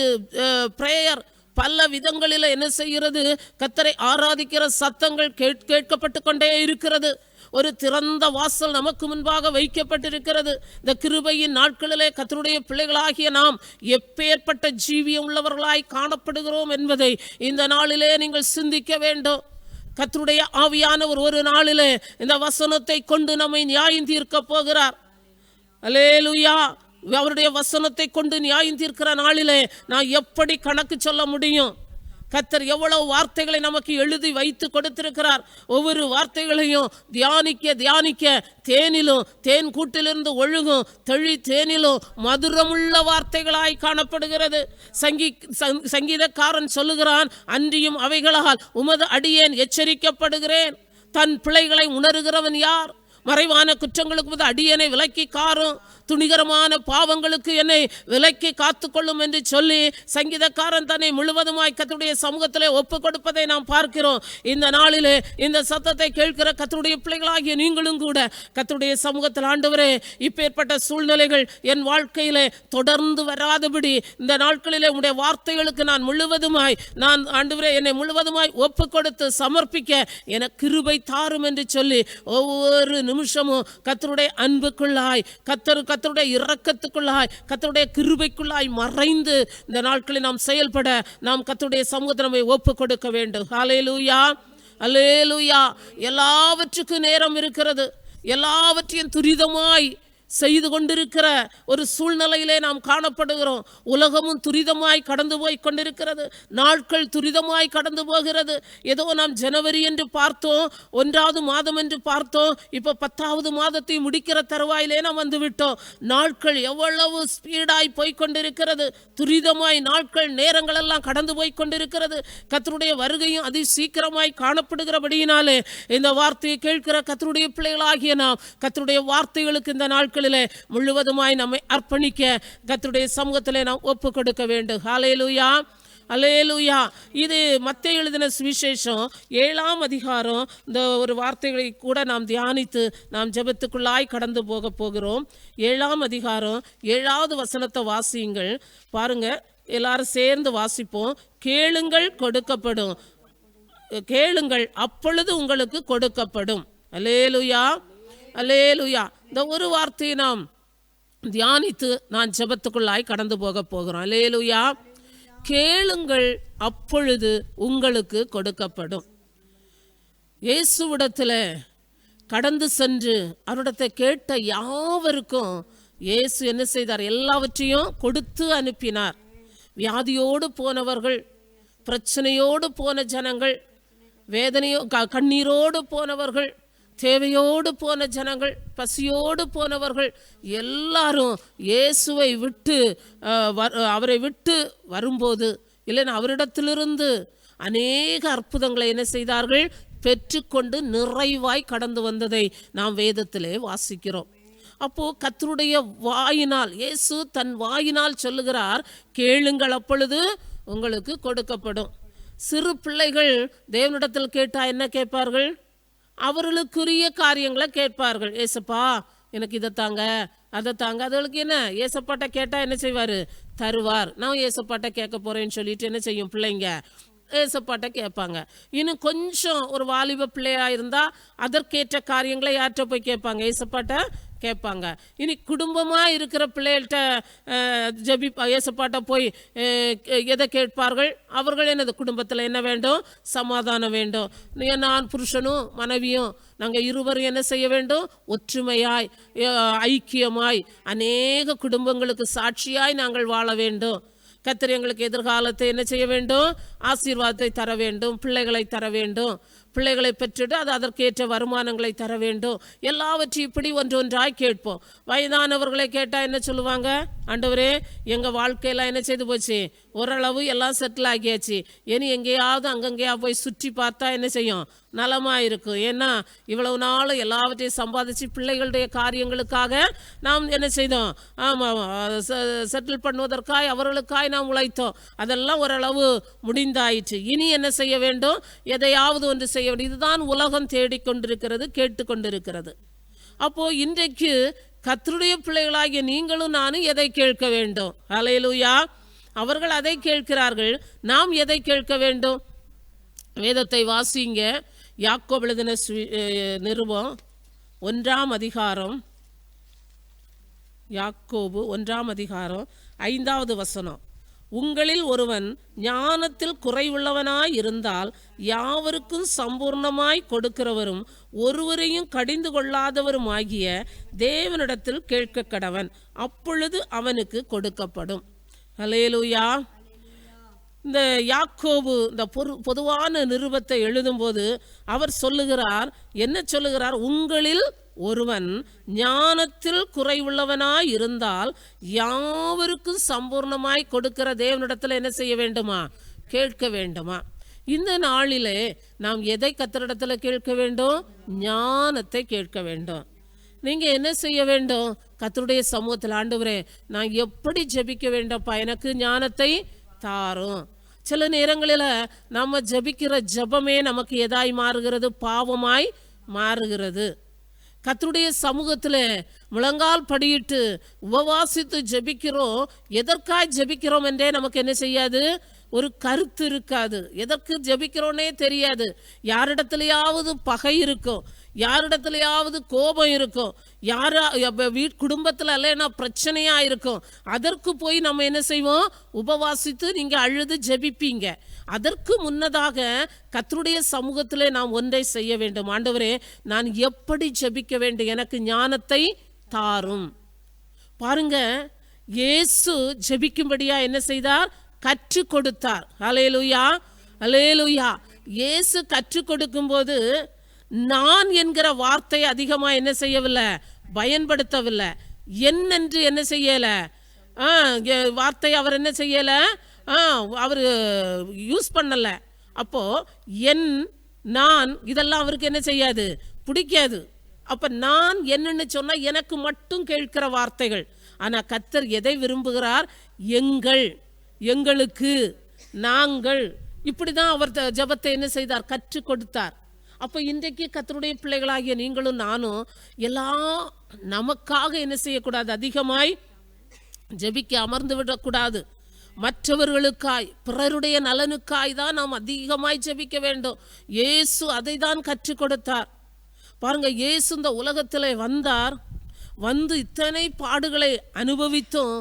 பிரேயர், பல விதங்களில் என்ன செய்கிறது? கர்த்தரை ஆராதிக்கிற சத்தங்கள் கேட்கப்பட்டு கொண்டே இருக்கிறது. ஒரு திறந்த வாசல் நமக்கு முன்பாக வைக்கப்பட்டிருக்கிறது. இந்த கிருபையின் நாட்களிலே கர்த்தருடைய பிள்ளைகளாகிய நாம் எப்பேற்பட்ட ஜீவியம் உள்ளவர்களாய் காணப்படுகிறோம் என்பதை இந்த நாளிலே நீங்கள் சிந்திக்க வேண்டும். கர்த்தருடைய ஆவியானவர் ஒரு நாளிலே இந்த வசனத்தை கொண்டு நம்மை நியாயம் தீர்க்க போகிறார். அல்லேலூயா. அவருடைய வசனத்தை கொண்டு நியாயம் தீர்க்கிற நாளிலே நான் எப்படி கணக்கு சொல்ல முடியும்? கர்த்தர் எவ்வளவு வார்த்தைகளை நமக்கு எழுதி வைத்து கொடுத்திருக்கிறார். ஒவ்வொரு வார்த்தைகளையும் தியானிக்க தேனிலும், தேன் கூட்டிலிருந்து ஒழுகும் தெளி தேனிலும் மதுரமுள்ள வார்த்தைகளாய் காணப்படுகிறது. சங்கீதக்காரன் சொல்லுகிறான், அன்றியும் அவைகளால் உமது அடியேன் எச்சரிக்கப்படுகிறேன். தன் பிள்ளைகளை உணர்கிறவன் யார்? மறைவான குற்றங்களுக்கு அடியனை விலக்கி காரும், துணிகரமான பாவங்களுக்கு என்னை விலக்கி காத்துக்கொள்ளும் என்று சொல்லி சங்கீதக்காரன் தன்னை முழுவதுமாய் கர்த்தருடைய சமூகத்திலே ஒப்பு கொடுப்பதை நாம் பார்க்கிறோம். இந்த நாளிலே இந்த சத்தத்தை கேட்கிற கர்த்தருடைய பிள்ளைகளாகிய நீங்களும் கூட கர்த்தருடைய சமூகத்தில், ஆண்டவரே, இப்பேற்பட்ட சூழ்நிலைகள் என் வாழ்க்கையிலே தொடர்ந்து வராதபடி இந்த நாட்களிலே உடைய வார்த்தைகளுக்கு நான் ஆண்டவரே, என்னை முழுவதுமாய் ஒப்பு கொடுத்து சமர்ப்பிக்க எனக்கு கிருபை தாரும் என்று சொல்லி ஒவ்வொரு நிமிஷமும் கர்த்தருடைய அன்புக்குள்ளாய், கர்த்தருடைய இரக்கத்துக்குள்ளாய், கர்த்தருடைய கிருபைக்குள்ளாய் மறைந்து இந்த நாட்களில் நாம் செயல்பட நாம் கர்த்தருடைய சமூகத்தை நம்மை ஒப்பு கொடுக்க வேண்டும். ஹல்லேலூயா, அல்லேலூயா. எல்லாவற்றுக்கும் நேரம் இருக்கிறது. எல்லாவற்றையும் துரிதமாய் செய்து கொண்டிருக்கிற ஒரு சூழ்நிலையிலே நாம் காணப்படுகிறோம். உலகமும் துரிதமாய் கடந்து போய் கொண்டிருக்கிறது. நாட்கள் துரிதமாய் கடந்து போகிறது. ஏதோ நாம் ஜனவரி என்று பார்த்தோம், 1வது மாதம் என்று பார்த்தோம், இப்போ 10வது மாதத்தை முடிக்கிற தருவாயிலே நாம் வந்துவிட்டோம். நாட்கள் எவ்வளவு ஸ்பீடாய் போய்கொண்டிருக்கிறது. துரிதமாய் நாட்கள் நேரங்கள் எல்லாம் கடந்து போய் கொண்டிருக்கிறது. கர்த்தருடைய வருகையும் அதி சீக்கிரமாய் காணப்படுகிறபடியினாலே இந்த வார்த்தையை கேட்கிற கர்த்தருடைய பிள்ளைகளாகிய நாம் கர்த்தருடைய வார்த்தைகளுக்கு இந்த நாட்களிலே முழுவதுமாய் நம்மை அர்ப்பணிக்க கர்த்தருடைய சமூகத்திலே நாம் ஒப்பு கொடுக்க வேண்டும். ஹல்லேலூயா, அல்லேலூயா. இது மத்தேயு எழுதின சுவிசேஷம் 7ஆம் அதிகாரம். இந்த ஒரு வார்த்தைகளை கூட நாம் தியானித்து நாம் ஜெபத்துக்குள்ளாய் கடந்து போகிறோம். 7ஆம் அதிகாரம் 7வது வசனத்தை வாசியுங்கள். பாருங்க, எல்லாரும் சேர்ந்து வாசிப்போம். கேளுங்கள் கொடுக்கப்படும், கேளுங்கள் அப்பொழுது உங்களுக்கு கொடுக்கப்படும். அல்லேலூயா, அல்லேலூயா. இந்த ஒரு வார்த்தையை நாம் தியானித்து நான் ஜெபத்துக்குள்ளாய் கடந்து போகிறோம். அல்லேலூயா. கேளுங்கள் அப்பொழுது உங்களுக்கு கொடுக்கப்படும். இயேசுவிடத்தில் கடந்து சென்று அவரிடத்தை கேட்ட யாவருக்கும் இயேசு என்ன செய்தார்? எல்லாவற்றையும் கொடுத்து அனுப்பினார். வியாதியோடு போனவர்கள், பிரச்சனையோடு போன ஜனங்கள், வேதனையோ கண்ணீரோடு போனவர்கள், தேவையோடு போன ஜனங்கள், பசியோடு போனவர்கள் எல்லாரும் இயேசுவை விட்டு அவரை விட்டு வரும்போது, இல்லைன்னா அவரிடத்திலிருந்து அநேக அற்புதங்களை என்ன செய்தார்கள்? பெற்றுக்கொண்டு நிறைவாய் கடந்து வந்ததை நாம் வேதத்திலே வாசிக்கிறோம். அப்போ கர்த்தருடைய வாயினால், இயேசு தன் வாயினால் சொல்லுகிறார், கேளுங்கள் அப்பொழுது உங்களுக்கு கொடுக்கப்படும். சிறு பிள்ளைகள் தேவனிடத்தில் கேட்டா என்ன கேட்பார்கள்? அவர்களுக்குரிய காரியங்களை கேட்பார்கள். ஏசப்பா எனக்கு இதை தாங்க, அதை தாங்க. அதுகளுக்கு என்ன? ஏசப்பாட்ட கேட்டால் என்ன செய்வார்? தருவார். நான் ஏசப்பாட்ட கேட்க போகிறேன்னு சொல்லிட்டு என்ன செய்யும் பிள்ளைங்க? ஏசப்பாட்ட கேட்பாங்க. இன்னும் கொஞ்சம் ஒரு வாலிப பிள்ளையாக இருந்தால் அதற்கேற்ற காரியங்களை யார்கிட்ட போய் கேட்பாங்க? ஏசப்பாட்ட கேட்பாங்க. இனி குடும்பமாக இருக்கிற பிள்ளைகள்கிட்ட ஏசப்பாட்ட போய் எதை கேட்பார்கள்? அவர்கள் என்னது? குடும்பத்தில் என்ன வேண்டும்? சமாதானம் வேண்டும். நான் புருஷனும் மனைவியும் நாங்கள் இருவரும் என்ன செய்ய வேண்டும்? ஒற்றுமையாய் ஐக்கியமாய் அநேக குடும்பங்களுக்கு சாட்சியாய் நாங்கள் வாழ வேண்டும். கர்த்தர் எங்களுக்கு எதிர்காலத்தை என்ன செய்ய வேண்டும்? ஆசீர்வாதத்தை தர வேண்டும், பிள்ளைகளை தர வேண்டும், பிள்ளைகளை பெற்றுட்டு அது அதற்கேற்ற வருமானங்களை தர வேண்டும். எல்லாவற்றையும் இப்படி ஒன்றொன்றாய் கேட்போம். வயதானவர்களை கேட்டால் என்ன சொல்லுவாங்க? ஆண்டவரே எங்கள் வாழ்க்கையெல்லாம் என்ன செய்து போச்சு? ஓரளவு எல்லாம் செட்டில் ஆகியாச்சு. இனி எங்கேயாவது அங்கங்கேயா போய் சுற்றி பார்த்தா என்ன செய்யும்? நலமாக இருக்கும். ஏன்னா இவ்வளவு நாள் எல்லாவற்றையும் சம்பாதிச்சு பிள்ளைகளுடைய காரியங்களுக்காக நாம் என்ன செய்தோம்? ஆமாம், செட்டில் பண்ணுவதற்காய் அவர்களுக்காய் நாம் உழைத்தோம். அதெல்லாம் ஓரளவு முடிந்தாயிற்று. இனி என்ன செய்ய வேண்டும்? எதையாவது ஒன்று செய்ய வேண்டும். இதுதான் உலகம் தேடிக்கொண்டிருக்கிறது, கேட்டுக்கொண்டிருக்கிறது. அப்போது இன்றைக்கு கர்த்தருடைய பிள்ளைகளாகிய நீங்களும் நானும் எதை கேட்க வேண்டும்? ஹல்லேலூயா. அவர்கள் அதை கேட்கிறார்கள். நாம் எதை கேட்க வேண்டும்? வேதத்தை வாசிங்க. யாக்கோபு எழுதின நிருபம் 1ஆம் அதிகாரம், யாக்கோபு 1ஆம் அதிகாரம் 5வது வசனம். உங்களில் ஒருவன் ஞானத்தில் குறைவுள்ளவனாய் இருந்தால் யாவருக்கும் சம்பூர்ணமாய் கொடுக்கிறவரும் ஒருவரையும் கடிந்து கொள்ளாதவருமாகிய தேவனிடத்தில் கேட்க கடவன், அப்பொழுது அவனுக்கு கொடுக்கப்படும். ஹல்லேலூயா. இந்த யாக்கோபு இந்த பொதுவான நிருபத்தை எழுதும்போது அவர் சொல்லுகிறார், என்ன சொல்லுகிறார்? உங்களில் ஒருவன் ஞானத்தில் குறைவுள்ளவனாய் இருந்தால் யாவருக்கும் சம்பூர்ணமாய் கொடுக்கிற தேவனிடத்தில் என்ன செய்ய வேண்டுமா? கேட்க வேண்டுமா? இந்த நாளிலே நாம் எதை கர்த்தரிடத்தில் கேட்க வேண்டும்? ஞானத்தை கேட்க வேண்டும். நீங்கள் என்ன செய்ய வேண்டும்? கர்த்தருடைய சமூகத்தில், ஆண்டவரே நான் எப்படி ஜெபிக்க வேண்டும்ப்பா, எனக்கு ஞானத்தை தாரும். சில நேரங்களில் நம்ம ஜெபிக்கிற ஜெபமே நமக்கு எதாய் மாறுகிறது? பாவமாய் மாறுகிறது. கர்த்தருடைய சமூகத்தில் முழங்கால் படியிட்டு உபவாசித்து ஜெபிக்கிறோம். எதற்காய் ஜெபிக்கிறோம் என்றே நமக்கு என்ன செய்யாது? ஒரு கருத்து இருக்காது. எதற்கு ஜெபிக்கிறோன்னே தெரியாது. யாரிடத்துலையாவது பகை இருக்கும், யாரிடத்துலையாவது கோபம் இருக்கும், குடும்பத்தில் இல்லைன்னா பிரச்சனையாக இருக்கும். அதற்கு போய் நம்ம என்ன செய்வோம்? உபவாசித்து நீங்கள் அழுது ஜெபிப்பீங்க. அதற்கு முன்னதாக கர்த்தருடைய சமூகத்தில் நாம் ஒன்றை செய்ய வேண்டும். ஆண்டவரே நான் எப்படி ஜெபிக்க வேண்டும்? எனக்கு ஞானத்தை தாரும். பாருங்க, இயேசு ஜெபிக்கும்படியா என்ன செய்தார்? கற்றுக் கொடுத்தார். அல்லேலூயா, அல்லேலூயா. இயேசு கற்றுக் கொடுக்கும்போது நான் என்கிற வார்த்தை அதிகமா என்ன செய்யவில்லை? பயன்படுத்தவில்லை. என்று என்ன செய்யல? வார்த்தை அவர் என்ன செய்யல? அவர் யூஸ் பண்ணல. அப்போ என், நான் இதெல்லாம் அவருக்கு என்ன செய்யாது? பிடிக்காது. அப்ப நான் என்னன்னு சொன்னா எனக்கு மட்டும் கேட்கிற வார்த்தைகள். ஆனா கர்த்தர் எதை விரும்புகிறார்? எங்கள், எங்களுக்கு, நாங்கள், இப்படிதான் அவர் ஜெபத்தை என்ன செய்தார்? கற்றுக் கொடுத்தார். அப்போ இன்றைக்கு கர்த்தருடைய பிள்ளைகளாகிய நீங்களும் நானும் எல்லாம் நமக்காக என்ன செய்யக்கூடாது? அதிகமாய் ஜெபிக்க அமர்ந்து விடக்கூடாது. மற்றவர்களுக்காய், பிறருடைய நலனுக்காய் தான் நாம் அதிகமாய் ஜெபிக்க வேண்டும். இயேசு அதை தான் கற்றுக் கொடுத்தார். பாருங்க, இயேசு இந்த உலகத்திலே வந்தார். வந்து இத்தனை பாடுகளை அனுபவித்தும்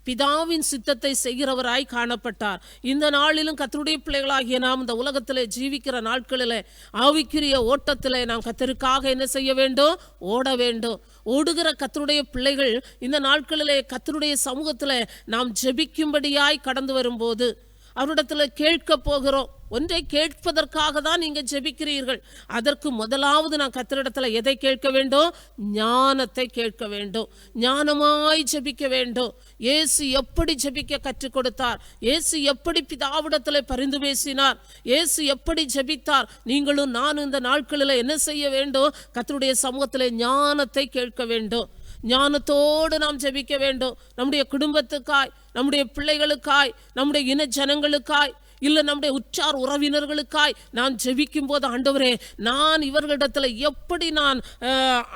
பிதாவின் சித்தத்தை செய்கிறவராய் காணப்பட்டார். இந்த நாளிலும் கர்த்தருடைய பிள்ளைகளாகிய நாம் இந்த உலகத்திலே ஜீவிக்கிற நாட்களிலே ஆவிக்குரிய ஓட்டத்திலே நாம் கர்த்தருக்காக என்ன செய்ய வேண்டும்? ஓட வேண்டும். ஓடுகிற கர்த்தருடைய பிள்ளைகள் இந்த நாட்களிலே கர்த்தருடைய சமூகத்திலே நாம் ஜெபிக்கும்படியாய் கடந்து வரும்போது அவரிடத்தில் கேட்க போகிறோம். ஒன்றை கேட்பதற்காக தான் நீங்க ஜெபிக்கிறீர்கள். அதற்கு முதலாவது நான் கர்த்தரிடத்தில் எதை கேட்க வேண்டும்? ஞானத்தை கேட்க வேண்டும். ஞானமாய் ஜெபிக்க வேண்டும். இயேசு எப்படி ஜெபிக்க கற்றுக் கொடுத்தார்? இயேசு எப்படி பிதாவிடத்தில் பரிந்து பேசினார்? இயேசு எப்படி ஜெபித்தார்? நீங்களும் நானும் இந்த நாட்களில் என்ன செய்ய வேண்டும்? கர்த்தருடைய சமூகத்தில் ஞானத்தை கேட்க வேண்டும். ஞானத்தோடு நாம் ஜெபிக்க வேண்டும். நம்முடைய குடும்பத்துக்காய், நம்முடைய பிள்ளைகளுக்காய், நம்முடைய இன ஜனங்களுக்காய், இல்லை நம்முடைய உற்றார் உறவினர்களுக்காய் நான் ஜெபிக்கும் போது, ஆண்டவரே, நான் இவர்களிடத்தில் எப்படி நான்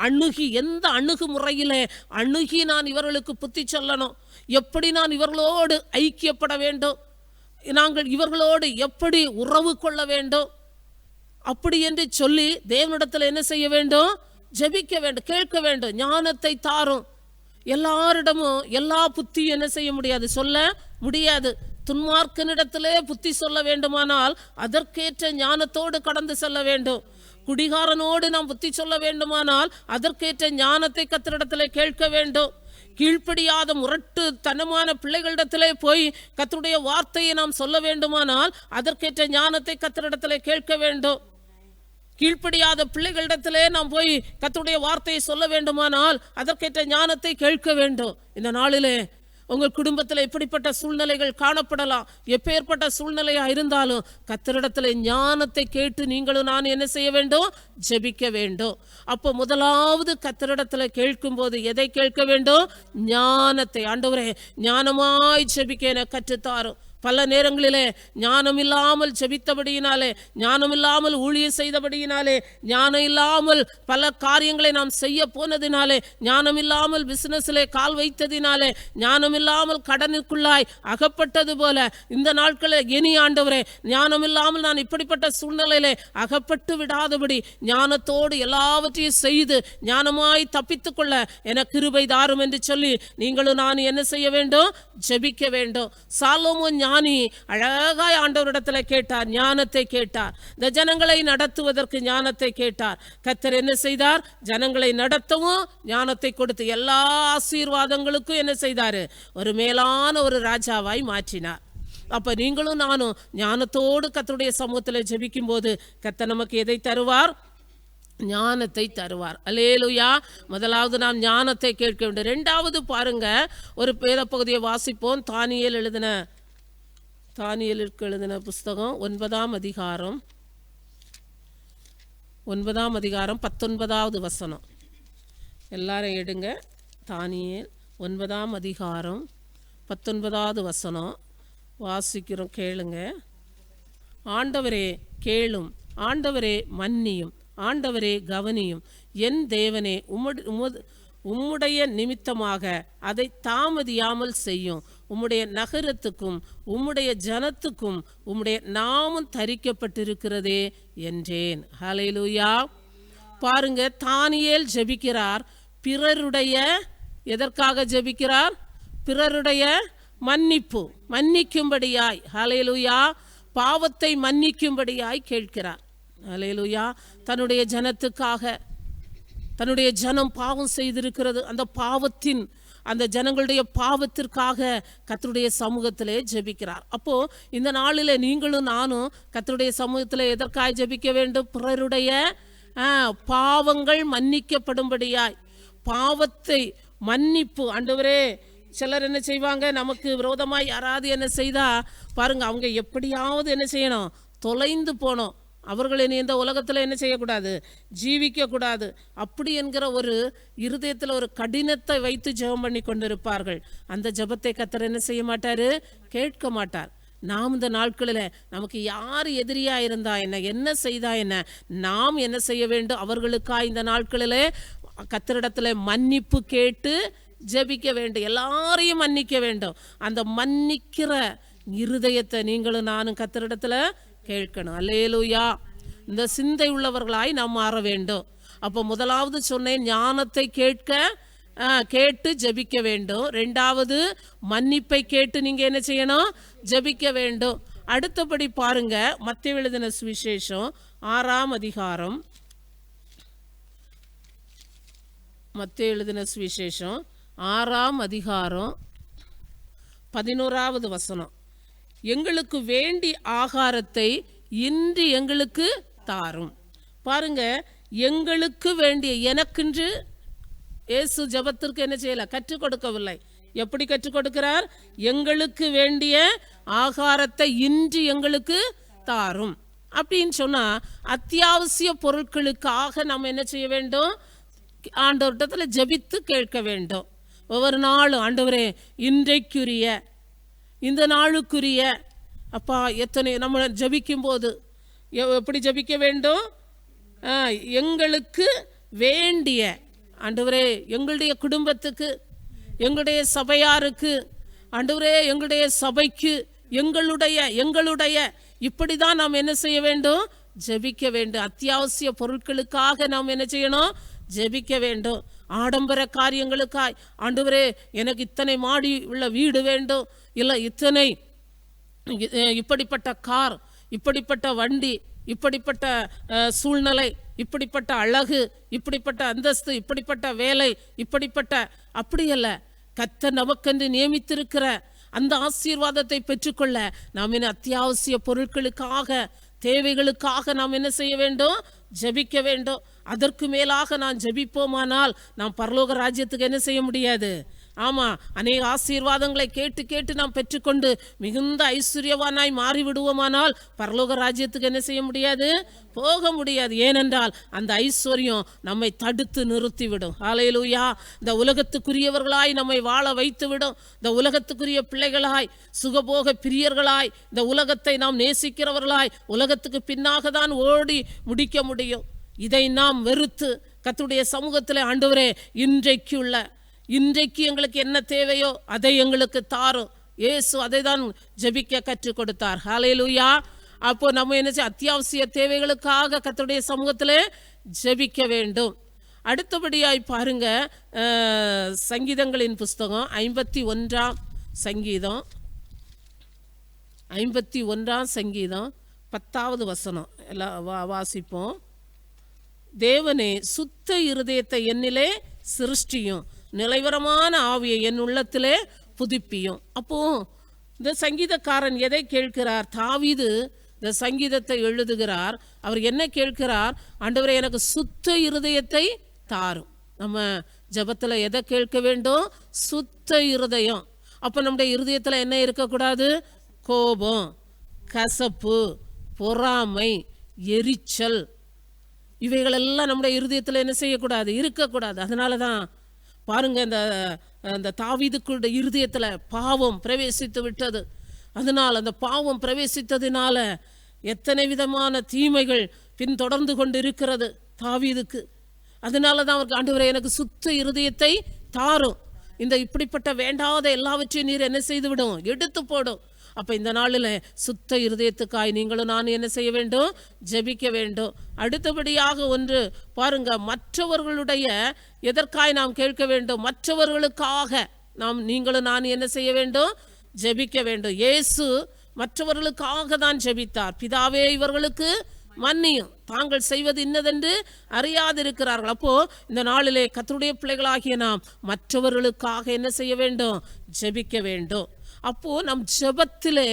அணுகி, எந்த அணுகுமுறையிலே அணுகி நான் இவர்களுக்கு புத்தி சொல்லணும்? எப்படி நான் இவர்களோடு ஐக்கியப்பட வேண்டும்? நாங்கள் இவர்களோடு எப்படி உறவு கொள்ள வேண்டும்? அப்படி என்று சொல்லி தேவனிடத்தில் என்ன செய்ய வேண்டும்? ஜெபிக்க வேண்டும், கேட்க வேண்டும். ஞானத்தை தாரும். எல்லாரிடமும் எல்லா புத்தியும் என்ன செய்ய முடியாது? சொல்ல முடியாது. துன்மார்க்கனிடத்திலே புத்தி சொல்ல வேண்டுமானால் அதற்கேற்ற ஞானத்தோடு கடந்து செல்ல வேண்டும். குடிகாரனோடு நாம் புத்தி சொல்ல வேண்டுமானால் அதற்கேற்ற ஞானத்தை கர்த்தரிடத்திலே கேட்க வேண்டும். கீழ்ப்படியாத முரட்டு தனமான பிள்ளைகளிடத்திலே போய் கர்த்தருடைய வார்த்தையை நாம் சொல்ல வேண்டுமானால் அதற்கேற்ற ஞானத்தை கர்த்தரிடத்திலே கேட்க வேண்டும். கீழ்ப்படியாத பிள்ளைகளிடத்திலே நாம் போய் கர்த்தருடைய வார்த்தையை சொல்ல வேண்டுமானால் அதற்கேற்ற ஞானத்தை கேட்க வேண்டும். இந்த நாளிலே உங்கள் குடும்பத்தில் எப்படிப்பட்ட சூழ்நிலைகள் காணப்படலாம், எப்பேற்பட்ட சூழ்நிலையா இருந்தாலும் கர்த்தரிடத்தில் ஞானத்தை கேட்டு நீங்களும் நான் என்ன செய்ய வேண்டும்? ஜெபிக்க வேண்டும். அப்போ முதலாவது கர்த்தரிடத்தில் கேட்கும் போது எதை கேட்க வேண்டும்? ஞானத்தை. ஆண்டவரே, ஞானமாய் ஜெபிக்க என கற்றுத்தாரும். பல நேரங்களிலே ஞானம் இல்லாமல் ஜெபித்தபடியினாலே, ஞானம் இல்லாமல் ஊழியம் செய்தபடியினாலே, ஞானம் இல்லாமல் பல காரியங்களை நாம் செய்ய போனதினாலே, ஞானம் இல்லாமல் பிசினஸிலே கால் வைத்ததினாலே, ஞானம் இல்லாமல் கடனுக்குள்ளாய் அகப்பட்டது போல இந்த நாட்களில் இனி ஆண்டவரே, ஞானம் இல்லாமல் நான் இப்படிப்பட்ட சூழ்நிலையிலே அகப்பட்டு விடாதபடி ஞானத்தோடு எல்லாவற்றையும் செய்து ஞானமாய் தப்பித்துக் கொள்ள என கிருபை தாரும் என்று சொல்லி நீங்களும் நான் என்ன செய்ய வேண்டும்? ஜெபிக்க வேண்டும். சாலோமோன் ஞானி அழகாய் ஆண்டவரிடத்தில் கேட்டார், ஞானத்தை கேட்டார். இந்த ஜனங்களை நடத்துவதற்கு ஞானத்தை கேட்டார். கர்த்தர் என்ன செய்தார்? ஜனங்களை நடத்தவும் ஞானத்தை கொடுத்து எல்லா ஆசீர்வாதங்களுக்கும் என்ன செய்தாரு? ஒரு மேலான ஒரு ராஜாவாய் மாற்றினார். அப்ப நீங்களும் நானும் ஞானத்தோடு கர்த்தருடைய சமூகத்தில் ஜெபிக்கும் போது கர்த்தர் நமக்கு எதை தருவார்? ஞானத்தை தருவார். அல்லேலூயா. முதலாவது நாம் ஞானத்தை கேட்க வேண்டும். இரண்டாவது பாருங்க, ஒரு வேத பகுதியை வாசிப்போம். தானியேலுக்கு எழுதின புஸ்தகம் 9ஆம் அதிகாரம் 19வது வசனம். எல்லாரும் எடுங்க. தானியேல் 9ஆம் அதிகாரம் 19வது வசனம் வாசிக்கிறோம், கேளுங்க. ஆண்டவரே கேளும், ஆண்டவரே மன்னியும், ஆண்டவரே கவனியும். என் தேவனே, உம்முடைய நிமித்தமாக அதை தாமதியாமல் செய்யும். உம்முடைய நகரத்துக்கும் உம்முடைய ஜனத்துக்கும் உம்முடைய நாமம் தரிக்கப்பட்டிருக்கிறதே என்றேன். ஹல்லேலூயா. பாருங்க, தானியேல் ஜெபிக்கிறார். பிறருடைய, எதற்காக ஜெபிக்கிறார்? பிறருடைய மன்னிக்கும்படியாய். ஹல்லேலூயா. பாவத்தை மன்னிக்கும்படியாய் கேட்கிறார். ஹல்லேலூயா. தன்னுடைய ஜனத்துக்காக தன்னுடைய ஜனம் பாவம் செய்திருக்கிறது. அந்த ஜனங்களுடைய பாவத்திற்காக கர்த்தருடைய சமூகத்திலே ஜெபிக்கிறார். அப்போ இந்த நாளில் நீங்களும் நானும் கர்த்தருடைய சமூகத்தில் எதற்காக ஜெபிக்க வேண்டும்? பிறருடைய பாவங்கள் மன்னிக்கப்படும்படியாய், பாவத்தை மன்னிப்பு. ஆண்டவரே, சிலர் என்ன செய்வாங்க, நமக்கு விரோதமாய் யாராவது என்ன செய்தா பாருங்க, அவங்க எப்படியாவது என்ன செய்யணும், தொலைந்து போனோம், அவர்கள் இனி இந்த உலகத்தில் என்ன செய்யக்கூடாது, ஜீவிக்கக்கூடாது, அப்படி என்கிற ஒரு இருதயத்தில் ஒரு கடினத்தை வைத்து ஜெபம் பண்ணி கொண்டிருப்பார்கள். அந்த ஜெபத்தை கர்த்தர் என்ன செய்ய மாட்டார், கேட்க மாட்டார். நாம் இந்த நாட்களில் நமக்கு யார் எதிரியாக இருந்தா என்ன செய்தா என்ன, நாம் என்ன செய்ய வேண்டும், அவர்களுக்காக இந்த நாட்களில் கர்த்தரிடத்தில் மன்னிப்பு கேட்டு ஜெபிக்க வேண்டும். எல்லாரையும் மன்னிக்க வேண்டும். அந்த மன்னிக்கிற இருதயத்தை நீங்களும் நானும் கர்த்தரிடத்தில் கேட்கணும். அல்லேலூயா. இந்த சிந்தை உள்ளவர்களாய் நாம் மாற வேண்டும். அப்போ முதலாவது சொன்னேன், ஞானத்தை கேட்டு ஜெபிக்க வேண்டும். ரெண்டாவது, மன்னிப்பை கேட்டு நீங்க என்ன செய்யணும், ஜெபிக்க வேண்டும். அடுத்தபடி பாருங்க, மத்தேயு எழுதின சுவிசேஷம் 6ஆம் அதிகாரம், மத்தேயு எழுதின சுவிசேஷம் 6ஆம் அதிகாரம் 11வது வசனம். எங்களுக்கு வேண்டி ஆகாரத்தை இன்று எங்களுக்கு தாரும். பாருங்க, எங்களுக்கு வேண்டிய, எனக்கென்று இயேசு ஜெபத்திற்கு என்ன செய்யல, கற்றுக் கொடுக்கவில்லை. எப்படி கற்றுக் கொடுக்கிறார்? எங்களுக்கு வேண்டிய ஆகாரத்தை இன்று எங்களுக்கு தாரும் அப்படின்னு சொன்னா, அத்தியாவசிய பொருட்களுக்காக நாம் என்ன செய்ய வேண்டும், ஆண்டவரிடத்தில் ஜெபித்து கேட்க வேண்டும். ஒவ்வொரு நாளும், ஆண்டவரே இன்றைக்குரிய, இந்த நாளுக்குரிய, அப்பா எத்தனை நம்ம ஜபிக்கும் போது எப்படி ஜபிக்க வேண்டும், எங்களுக்கு வேண்டிய, ஆண்டவரே எங்களுடைய குடும்பத்துக்கு, எங்களுடைய சபையாருக்கு, ஆண்டவரே எங்களுடைய சபைக்கு, எங்களுடைய இப்படி தான் நாம் என்ன செய்ய வேண்டும், ஜபிக்க வேண்டும். அத்தியாவசிய பொருட்களுக்காக நாம் என்ன செய்யணும், ஜெபிக்க வேண்டும். ஆடம்பர காரியங்களுக்காய், ஆண்டவரே எனக்கு இத்தனை மாடி உள்ள வீடு வேண்டும், இல்லை இத்தனை இப்படிப்பட்ட கார், இப்படிப்பட்ட வண்டி, இப்படிப்பட்ட சூழ்நிலை, இப்படிப்பட்ட அழகு, இப்படிப்பட்ட அந்தஸ்து, இப்படிப்பட்ட வேலை, இப்படிப்பட்ட, அப்படியல்ல, கர்த்தர் நமக்கென்று நியமித்திருக்கிற அந்த ஆசீர்வாதத்தை பெற்றுக்கொள்ள நாம் என்ன அத்தியாவசிய பொருட்களுக்காக, தேவைகளுக்காக நாம் என்ன செய்ய வேண்டும், ஜெபிக்க வேண்டும். அதற்கு மேலாக நான் ஜெபிப்போமானால் நாம் பரலோக ராஜ்யத்துக்கு என்ன செய்ய முடியாது. ஆமாம், அநேக ஆசீர்வாதங்களை கேட்டு நாம் பெற்றுக்கொண்டு மிகுந்த ஐஸ்வர்யவானாய் மாறிவிடுவோமானால் பரலோக ராஜ்யத்துக்கு என்ன செய்ய முடியாது, போக முடியாது. ஏனென்றால் அந்த ஐஸ்வர்யம் நம்மை தடுத்து நிறுத்திவிடும். ஹல்லேலூயா. இந்த உலகத்துக்குரியவர்களாய் நம்மை வாழ வைத்துவிடும். இந்த உலகத்துக்குரிய பிள்ளைகளாய், சுகபோக பிரியர்களாய், இந்த உலகத்தை நாம் நேசிக்கிறவர்களாய் உலகத்துக்கு பின்னாக தான் ஓடி முடிக்க முடியும். இதை நாம் வெறுத்து கர்த்தருடைய சமூகத்தில், ஆண்டவரே இன்றைக்கு எங்களுக்கு என்ன தேவையோ அதை எங்களுக்கு தாரும். இயேசு அதை தான் ஜெபிக்க கற்றுக் கொடுத்தார். ஹல்லேலூயா. அப்போ நம்ம என்ன செய்ய, அத்தியாவசிய தேவைகளுக்காக கர்த்தருடைய சமூகத்தில் ஜெபிக்க வேண்டும். அடுத்தபடியாய் பாருங்க, சங்கீதங்களின் புஸ்தகம் 51ஆம் சங்கீதம் 51ஆம் சங்கீதம் 10வது வசனம் எல்லாம் வாசிப்போம். தேவனே, சுத்த இருதயத்தை என்னிலே சிருஷ்டியும், நிலைவரமான ஆவியை என் உள்ளத்திலே புதுப்பியும். அப்போ இந்த சங்கீதக்காரன் எதை கேட்கிறார்? தாவீது இந்த சங்கீதத்தை எழுதுகிறார். அவர் என்ன கேட்கிறார்? ஆண்டவரே எனக்கு சுத்த இருதயத்தை தாரும். நம்ம ஜெபத்தில் எதை கேட்க வேண்டும்? சுத்த இருதயம். அப்போ நம்முடைய இருதயத்தில் என்ன இருக்கக்கூடாது? கோபம், கசப்பு, பொறாமை, எரிச்சல், இவைகளெல்லாம் நம்முடைய இருதயத்தில் என்ன செய்யக்கூடாது, இருக்கக்கூடாது. அதனால தான் பாருங்க, இந்த தாவீதுக்குடைய இருதயத்தில் பாவம் பிரவேசித்து விட்டது. அதனால் அந்த பாவம் பிரவேசித்ததினால எத்தனை விதமான தீமைகள் பின்தொடர்ந்து கொண்டு இருக்கிறது தாவீதுக்கு. அதனால தான் அவருக்கு, ஆண்டவரே எனக்கு சுத்த இருதயத்தை தாரும், இந்த இப்படிப்பட்ட வேண்டாத எல்லாவற்றையும் நீர் என்ன செய்து விடும், எடுத்து போடும். அப்போ இந்த நாளில் சுத்த இருதயத்துக்காய் நீங்களும் நான் என்ன செய்ய வேண்டும், ஜெபிக்க வேண்டும். அடுத்தபடியாக ஒன்று பாருங்க, மற்றவர்களுடைய எதற்காய் நாம் கேட்க வேண்டும்? மற்றவர்களுக்காக நீங்களும் நான் என்ன செய்ய வேண்டும், ஜெபிக்க வேண்டும். இயேசு மற்றவர்களுக்காக தான் ஜெபித்தார். பிதாவே இவர்களுக்கு மன்னியும், தாங்கள் செய்வது இன்னதென்று அறியாதிருக்கிறார்கள். அப்போ இந்த நாளிலே கர்த்தருடைய பிள்ளைகளாகிய நாம் மற்றவர்களுக்காக என்ன செய்ய வேண்டும்? ஜெபிக்க வேண்டும். அப்போ நம் ஜெபத்திலே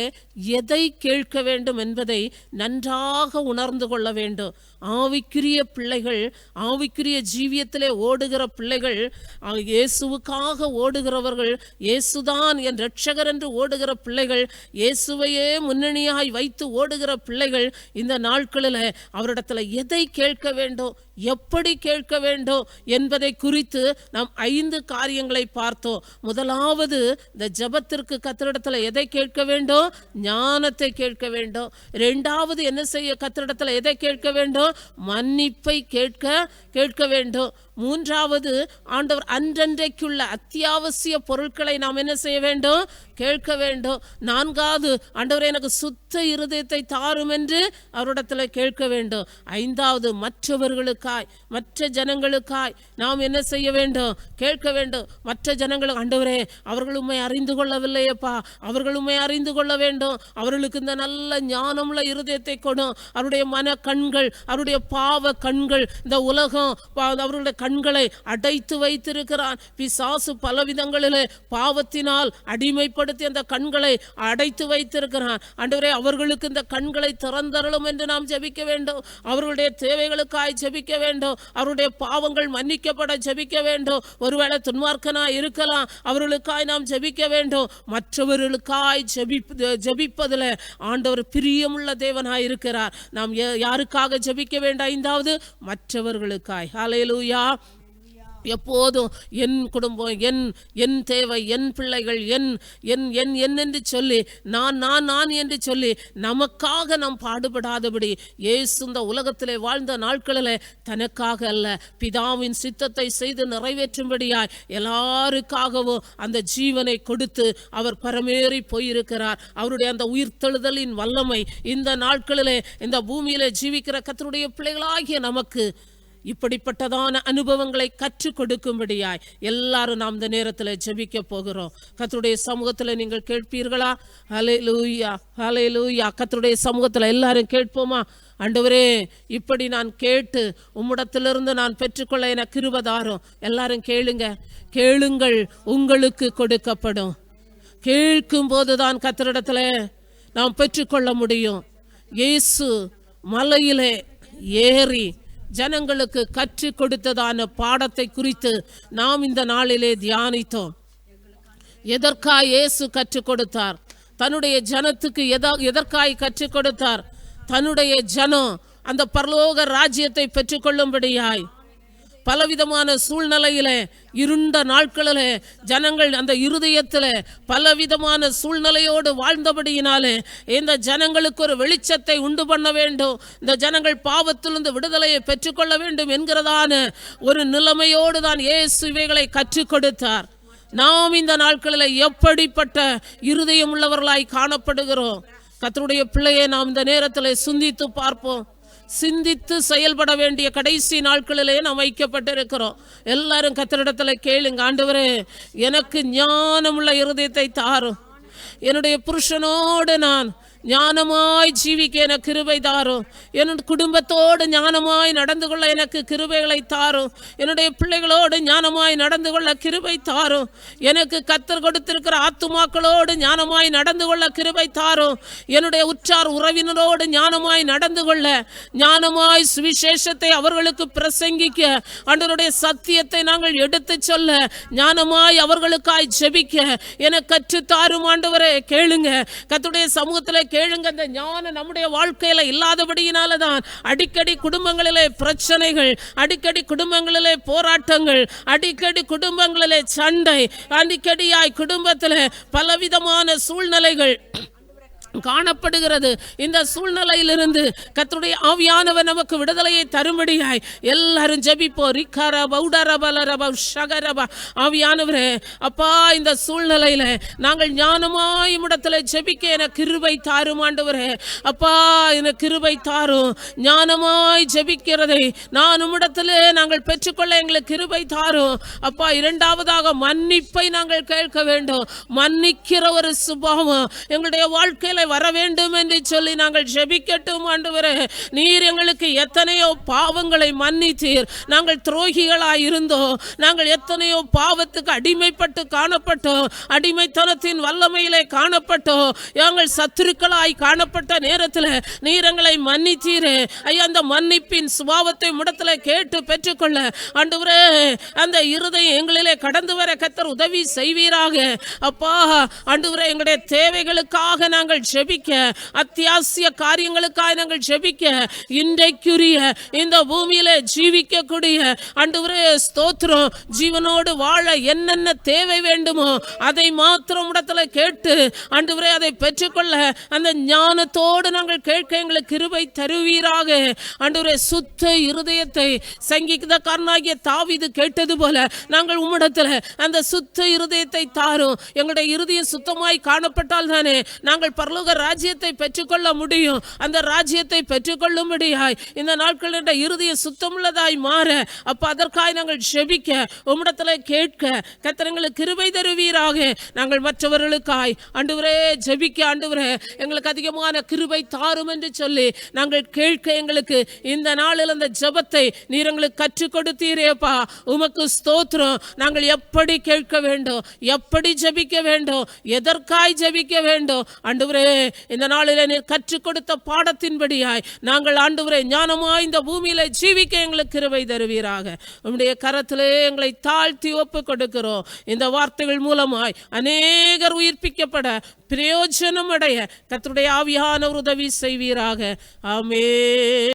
எதை கேட்க வேண்டும் என்பதை நன்றாக உணர்ந்து கொள்ள வேண்டும். ஆவிக்குரிய பிள்ளைகள், ஆவிக்குரிய ஜீவியத்திலே ஓடுகிற பிள்ளைகள், இயேசுவுக்காக ஓடுகிறவர்கள், இயேசுதான் என் இரட்சகர் என்று ஓடுகிற பிள்ளைகள், இயேசுவையே முன்னணியாய் வைத்து ஓடுகிற பிள்ளைகள், இந்த நாட்களில் அவரிடத்தில் எதை கேட்க வேண்டும், எப்படி கேட்க வேண்டும் என்பதை குறித்து நாம் 5 காரியங்களை பார்த்தோம். முதலாவது, இந்த ஜெபத்திற்கு கர்த்தரிடத்தில் எதை கேட்க வேண்டும்? ஞானத்தை கேட்க வேண்டும். இரண்டாவது, என்ன செய்ய கர்த்தரிடத்தில் எதை கேட்க வேண்டும்? மன்னிப்பை கேட்க வேண்டும். மூன்றாவது, ஆண்டவர் அன்றன்றைக்குள்ள அத்தியாவசிய பொருட்களை நாம் என்ன செய்ய வேண்டும்? கேட்க வேண்டும். நான்காவது, ஆண்டவர் எனக்கு சுத்த இருதயத்தை தாரும் என்று அவரிடத்தில் கேட்க வேண்டும். ஐந்தாவது, மற்றவர்களுக்காய், மற்ற ஜனங்களுக்காய் நாம் என்ன செய்ய வேண்டும்? கேட்க வேண்டும். மற்ற ஜனங்களுக்கு, ஆண்டவரே அவர்கள் உம்மை அறிந்து கொள்ளவில்லையப்பா, அவர்கள் உம்மை அறிந்து கொள்ள வேண்டும், அவர்களுக்கு இந்த நல்ல ஞானமுள்ள இருதயத்தை கொடும். அவருடைய மன கண்கள், அவருடைய பாவ கண்கள், இந்த உலகம் அவர்களுடைய கண்களை அடைத்து வைத்திருக்கிறான். பிசாசு பலவிதங்களிலே பாவத்தினால் அடிமைப்படுத்தி அந்த கண்களை அடைத்து வைத்திருக்கிறான். ஆண்டவரே அவர்களுக்கு இந்த கண்களை திறந்தருளும் என்று நாம் ஜெபிக்க வேண்டும். அவர்களுடைய தேவைகளுக்காய் ஜெபிக்க வேண்டும். அவருடைய பாவங்கள் மன்னிக்கப்பட ஜெபிக்க வேண்டும். ஒருவேளை துன்மார்க்கனாய் இருக்கலாம், அவர்களுக்காய் நாம் ஜெபிக்க வேண்டும். மற்றவர்களுக்காய் ஜெபிப்பதில் ஆண்டவர் பிரியமுள்ள தேவனாய் இருக்கிறார். நாம் யாருக்காக ஜெபிக்க வேண்டும்? ஐந்தாவது, மற்றவர்களுக்காய். ஹல்லேலூயா. எப்போதும் என் குடும்பம், என் தேவை, என் பிள்ளைகள், என் என்று சொல்லி, நான் என்று சொல்லி நமக்காக நாம் பாடுபடாதபடி, இயேசு இந்த உலகத்திலே வாழ்ந்த நாட்களில் தனக்காக அல்ல, பிதாவின் சித்தத்தை செய்து நிறைவேற்றும்படியாய் எல்லாருக்காகவும் அந்த ஜீவனை கொடுத்து அவர் பரமேறி போயிருக்கிறார். அவருடைய அந்த உயிர்த்தெழுதலின் வல்லமை இந்த நாட்களிலே இந்த பூமியிலே ஜீவிக்கிற கர்த்தருடைய பிள்ளைகளாகிய நமக்கு இப்படிப்பட்டதான அனுபவங்களை கற்றுக் கொடுக்கும்படியாய் எல்லாரும் நாம் இந்த நேரத்தில் ஜெபிக்க போகிறோம். கர்த்தருடைய சமூகத்தில் நீங்கள் கேட்பீர்களா? ஹல்லேலூயா, ஹல்லேலூயா. கர்த்தருடைய சமூகத்தில் எல்லாரும் கேட்போமா? ஆண்டவரே, இப்படி நான் கேட்டு உம்மிடத்திலிருந்து நான் பெற்றுக்கொள்ள எனக்கு கிருபை தாரும். எல்லாரும் கேளுங்க. கேளுங்கள், உங்களுக்கு கொடுக்கப்படும். கேட்கும் போதுதான் கர்த்தரிடத்தில் நாம் பெற்றுக்கொள்ள முடியும். இயேசு மலையிலே ஏறி ஜனங்களுக்கு கற்றுக் கொடுத்ததான பாடத்தை குறித்து நாம் இந்த நாளிலே தியானித்தோம். எதற்காய் இயேசு கற்றுக் கொடுத்தார்? தன்னுடைய ஜனத்துக்கு எதற்காய் கற்றுக் கொடுத்தார்? தன்னுடைய ஜனம் அந்த பரலோக ராஜ்யத்தை பெற்றுக்கொள்ளும்படியாய். பலவிதமான சூழ்நிலையிலே, இருண்ட நாட்களிலே ஜனங்கள் அந்த இருதயத்தில் பலவிதமான சூழ்நிலையோடு வாழ்ந்தபடியினாலே இந்த ஜனங்களுக்கு ஒரு வெளிச்சத்தை உண்டு பண்ண வேண்டும், இந்த ஜனங்கள் பாவத்திலிருந்து விடுதலையை பெற்றுக்கொள்ள வேண்டும் என்கிறதான ஒரு நிலைமையோடு தான் இயேசு இவைகளை கற்றுக் கொடுத்தார். நாம் இந்த நாட்களில் எப்படிப்பட்ட இருதயம் உள்ளவர்களாய் காணப்படுகிறோம்? கர்த்தருடைய பிள்ளையை நாம் இந்த நேரத்தில் சிந்தித்து பார்ப்போம். சிந்தித்து செயல்பட வேண்டிய கடைசி நாட்களிலே நாம் வைக்கப்பட்டிருக்கிறோம். எல்லாரும் கர்த்தரிடத்தில் கேளுங்க. ஆண்டவரே, எனக்கு ஞானமுள்ள இருதயத்தை தாரும். என்னுடைய புருஷனோடு நான் ஞானமாய் ஜீவிக்க எனக்கு கிருபை தாரும். என்னுடைய குடும்பத்தோடு ஞானமாய் நடந்து கொள்ள எனக்கு கிருபைகளை தாரும். என்னுடைய பிள்ளைகளோடு ஞானமாய் நடந்து கொள்ள கிருபை தாரும். எனக்கு கர்த்தர் கொடுத்திருக்கிற ஆத்துமாக்களோடு ஞானமாய் நடந்து கொள்ள கிருபை தாரும். என்னுடைய உற்றார் உறவினரோடு ஞானமாய் நடந்து கொள்ள, ஞானமாய் சுவிசேஷத்தை அவர்களுக்கு பிரசங்கிக்க, ஆண்டவருடைய சத்தியத்தை நாங்கள் எடுத்து சொல்ல, ஞானமாய் அவர்களுக்காய் ஜெபிக்க எனக்கு கற்றுத்தாரும். ஆண்டவரே, கேளுங்க. கர்த்தருடைய சமூகத்தில் கேளுங்க. இந்த ஞானம் நம்முடைய வாழ்க்கையில இல்லாதபடியினால தான் அடிக்கடி குடும்பங்களிலே பிரச்சனைகள், அடிக்கடி குடும்பங்களிலே போராட்டங்கள், அடிக்கடி குடும்பங்களிலே சண்டை, அடிக்கடியாய் குடும்பத்தில் பலவிதமான சூழ்நிலைகள் காணப்படுகிறது. இந்த சூழ்நிலையிலிருந்து கர்த்தருடைய ஆவியானவர் நமக்கு விடுதலையை தரும்படியாய் எல்லாரும் ஜெபிப்போம். ஆவியானவரே, அப்பா, இந்த சூழ்நிலையில நாங்கள் ஞானமாய் இடத்துல ஜெபிக்க எனக்கு கிருபை தாரும். ஆண்டவரே, அப்பா, எனக்கு கிருபை தாரும். ஞானமாய் ஜெபிக்கிறதை நான் உம்மிடத்திலே நாங்கள் பெற்றுக்கொள்ள எங்களுக்கு கிருபை தாரும். அப்பா, இரண்டாவதாக மன்னிப்பை நாங்கள் கேட்க வேண்டும். மன்னிக்கிற ஒரு சுபாவம் எங்களுடைய வாழ்க்கையில இடத்துல வர வேண்டும் என்று சொல்லி நாங்கள் ஜெபிக்கட்டும் ஆண்டவரே. நீர் எங்களுக்கு எத்தனையோ பாவங்களை மன்னித்தீர். நாங்கள் துரோகிகளாய் இருந்தோம். நாங்கள் எத்தனையோ பாவத்துக்கு அடிமைப்பட்டு காணப்பட்டோம். அடிமைத்தனத்தின் வல்லமையிலே காணப்பட்டோம். நாங்கள் சத்துருக்களாய் காணப்பட்ட நேரத்தில் நீர் எங்களை மன்னித்தீரே ஐயா. அந்த மன்னிப்பின் சுபாவத்தை முடத்தில் கேட்டு பெற்றுக்கொள்ள ஆண்டவரே அந்த இருதயம் எங்களிலே கடந்து வர கர்த்தர் உதவி செய்வீராக. அப்பா ஆண்டவரே, எங்களுடைய தேவைகளுக்காக நாங்கள் ஜெபிக்க, அத்தியாவசிய காரியங்களுக்காக நாங்கள் ஜெபிக்க, இன்றைக்குரிய இந்த பூமியிலே ஜீவிக்கக்கூடிய ஆண்டவரே ஸ்தோத்திரம், ஜீவனோடு வாழ என்னென்ன தேவை வேண்டுமோ அதை மாத்திரம் இடத்துல கேட்டு ஆண்டவரே அதை பெற்றுக்கொள்ள அந்த ஞானத்தோடு நாங்கள் கேட்க எங்களுக்கு கிருபை தருவீராக. ஆண்டவரே, சுத்த இருதயத்தை சங்கீதக்காரனாகிய தாவீது கேட்டது போல நாங்கள் உம்மிடத்தில் அந்த சுத்த இருதயத்தை தாரும். எங்களுடைய இருதயம் சுத்தமாய் காணப்பட்டால் தானே நாங்கள் பரலோக ராஜ்யத்தை பெற்றுக்கொள்ள முடியும். அந்த ராஜ்யத்தை பெற்றுக்கொள்ளும்படியாய் இந்த நாட்களில் இருதயம் சுத்தமுள்ளதாய் மாற அப்ப அதற்காய் நாங்கள் ஜெபிக்க, உம்மிடத்தில் கேட்க கர்த்தர் எங்களுக்கு கிருபை தருவீராக. நாங்கள் மற்றவர்களுக்காய் ஆண்டவரே ஜெபிக்க, ஆண்டவரே எங்களுக்கு அதிகமான கிருபை தாரும் என்று சொல்லி நாங்கள் கேட்க எங்களுக்கு இந்த நாளில் அந்த ஜெபத்தை நீர் எங்களுக்கு கற்றுக் கொடுத்தீரேப்பா. உமக்கு ஸ்தோத்திரம். நாங்கள் எப்படி கேட்க வேண்டும், எப்படி ஜெபிக்க வேண்டும், எதற்காய் ஜெபிக்க வேண்டும் ஆண்டவரே, இந்த நாளில் நீர் கற்றுக் கொடுத்த பாடத்தின்படியாய் நாங்கள் ஆண்டவரே ஞானமாய் இந்த பூமியில ஜீவிக்க எங்களுக்கு கிருபை தருவீராக. உம்முடைய கரத்திலே எங்களை தாழ்த்தி ஒப்பு கொடுக்கிறோம். இந்த வார்த்தைகள் மூலமாய் அநேகர் உயிர்ப்பிக்கப்பட பிரயோஜனம் அடைய கர்த்தருடைய ஆவியானவர் உதவி செய்வீராக. ஆமென்.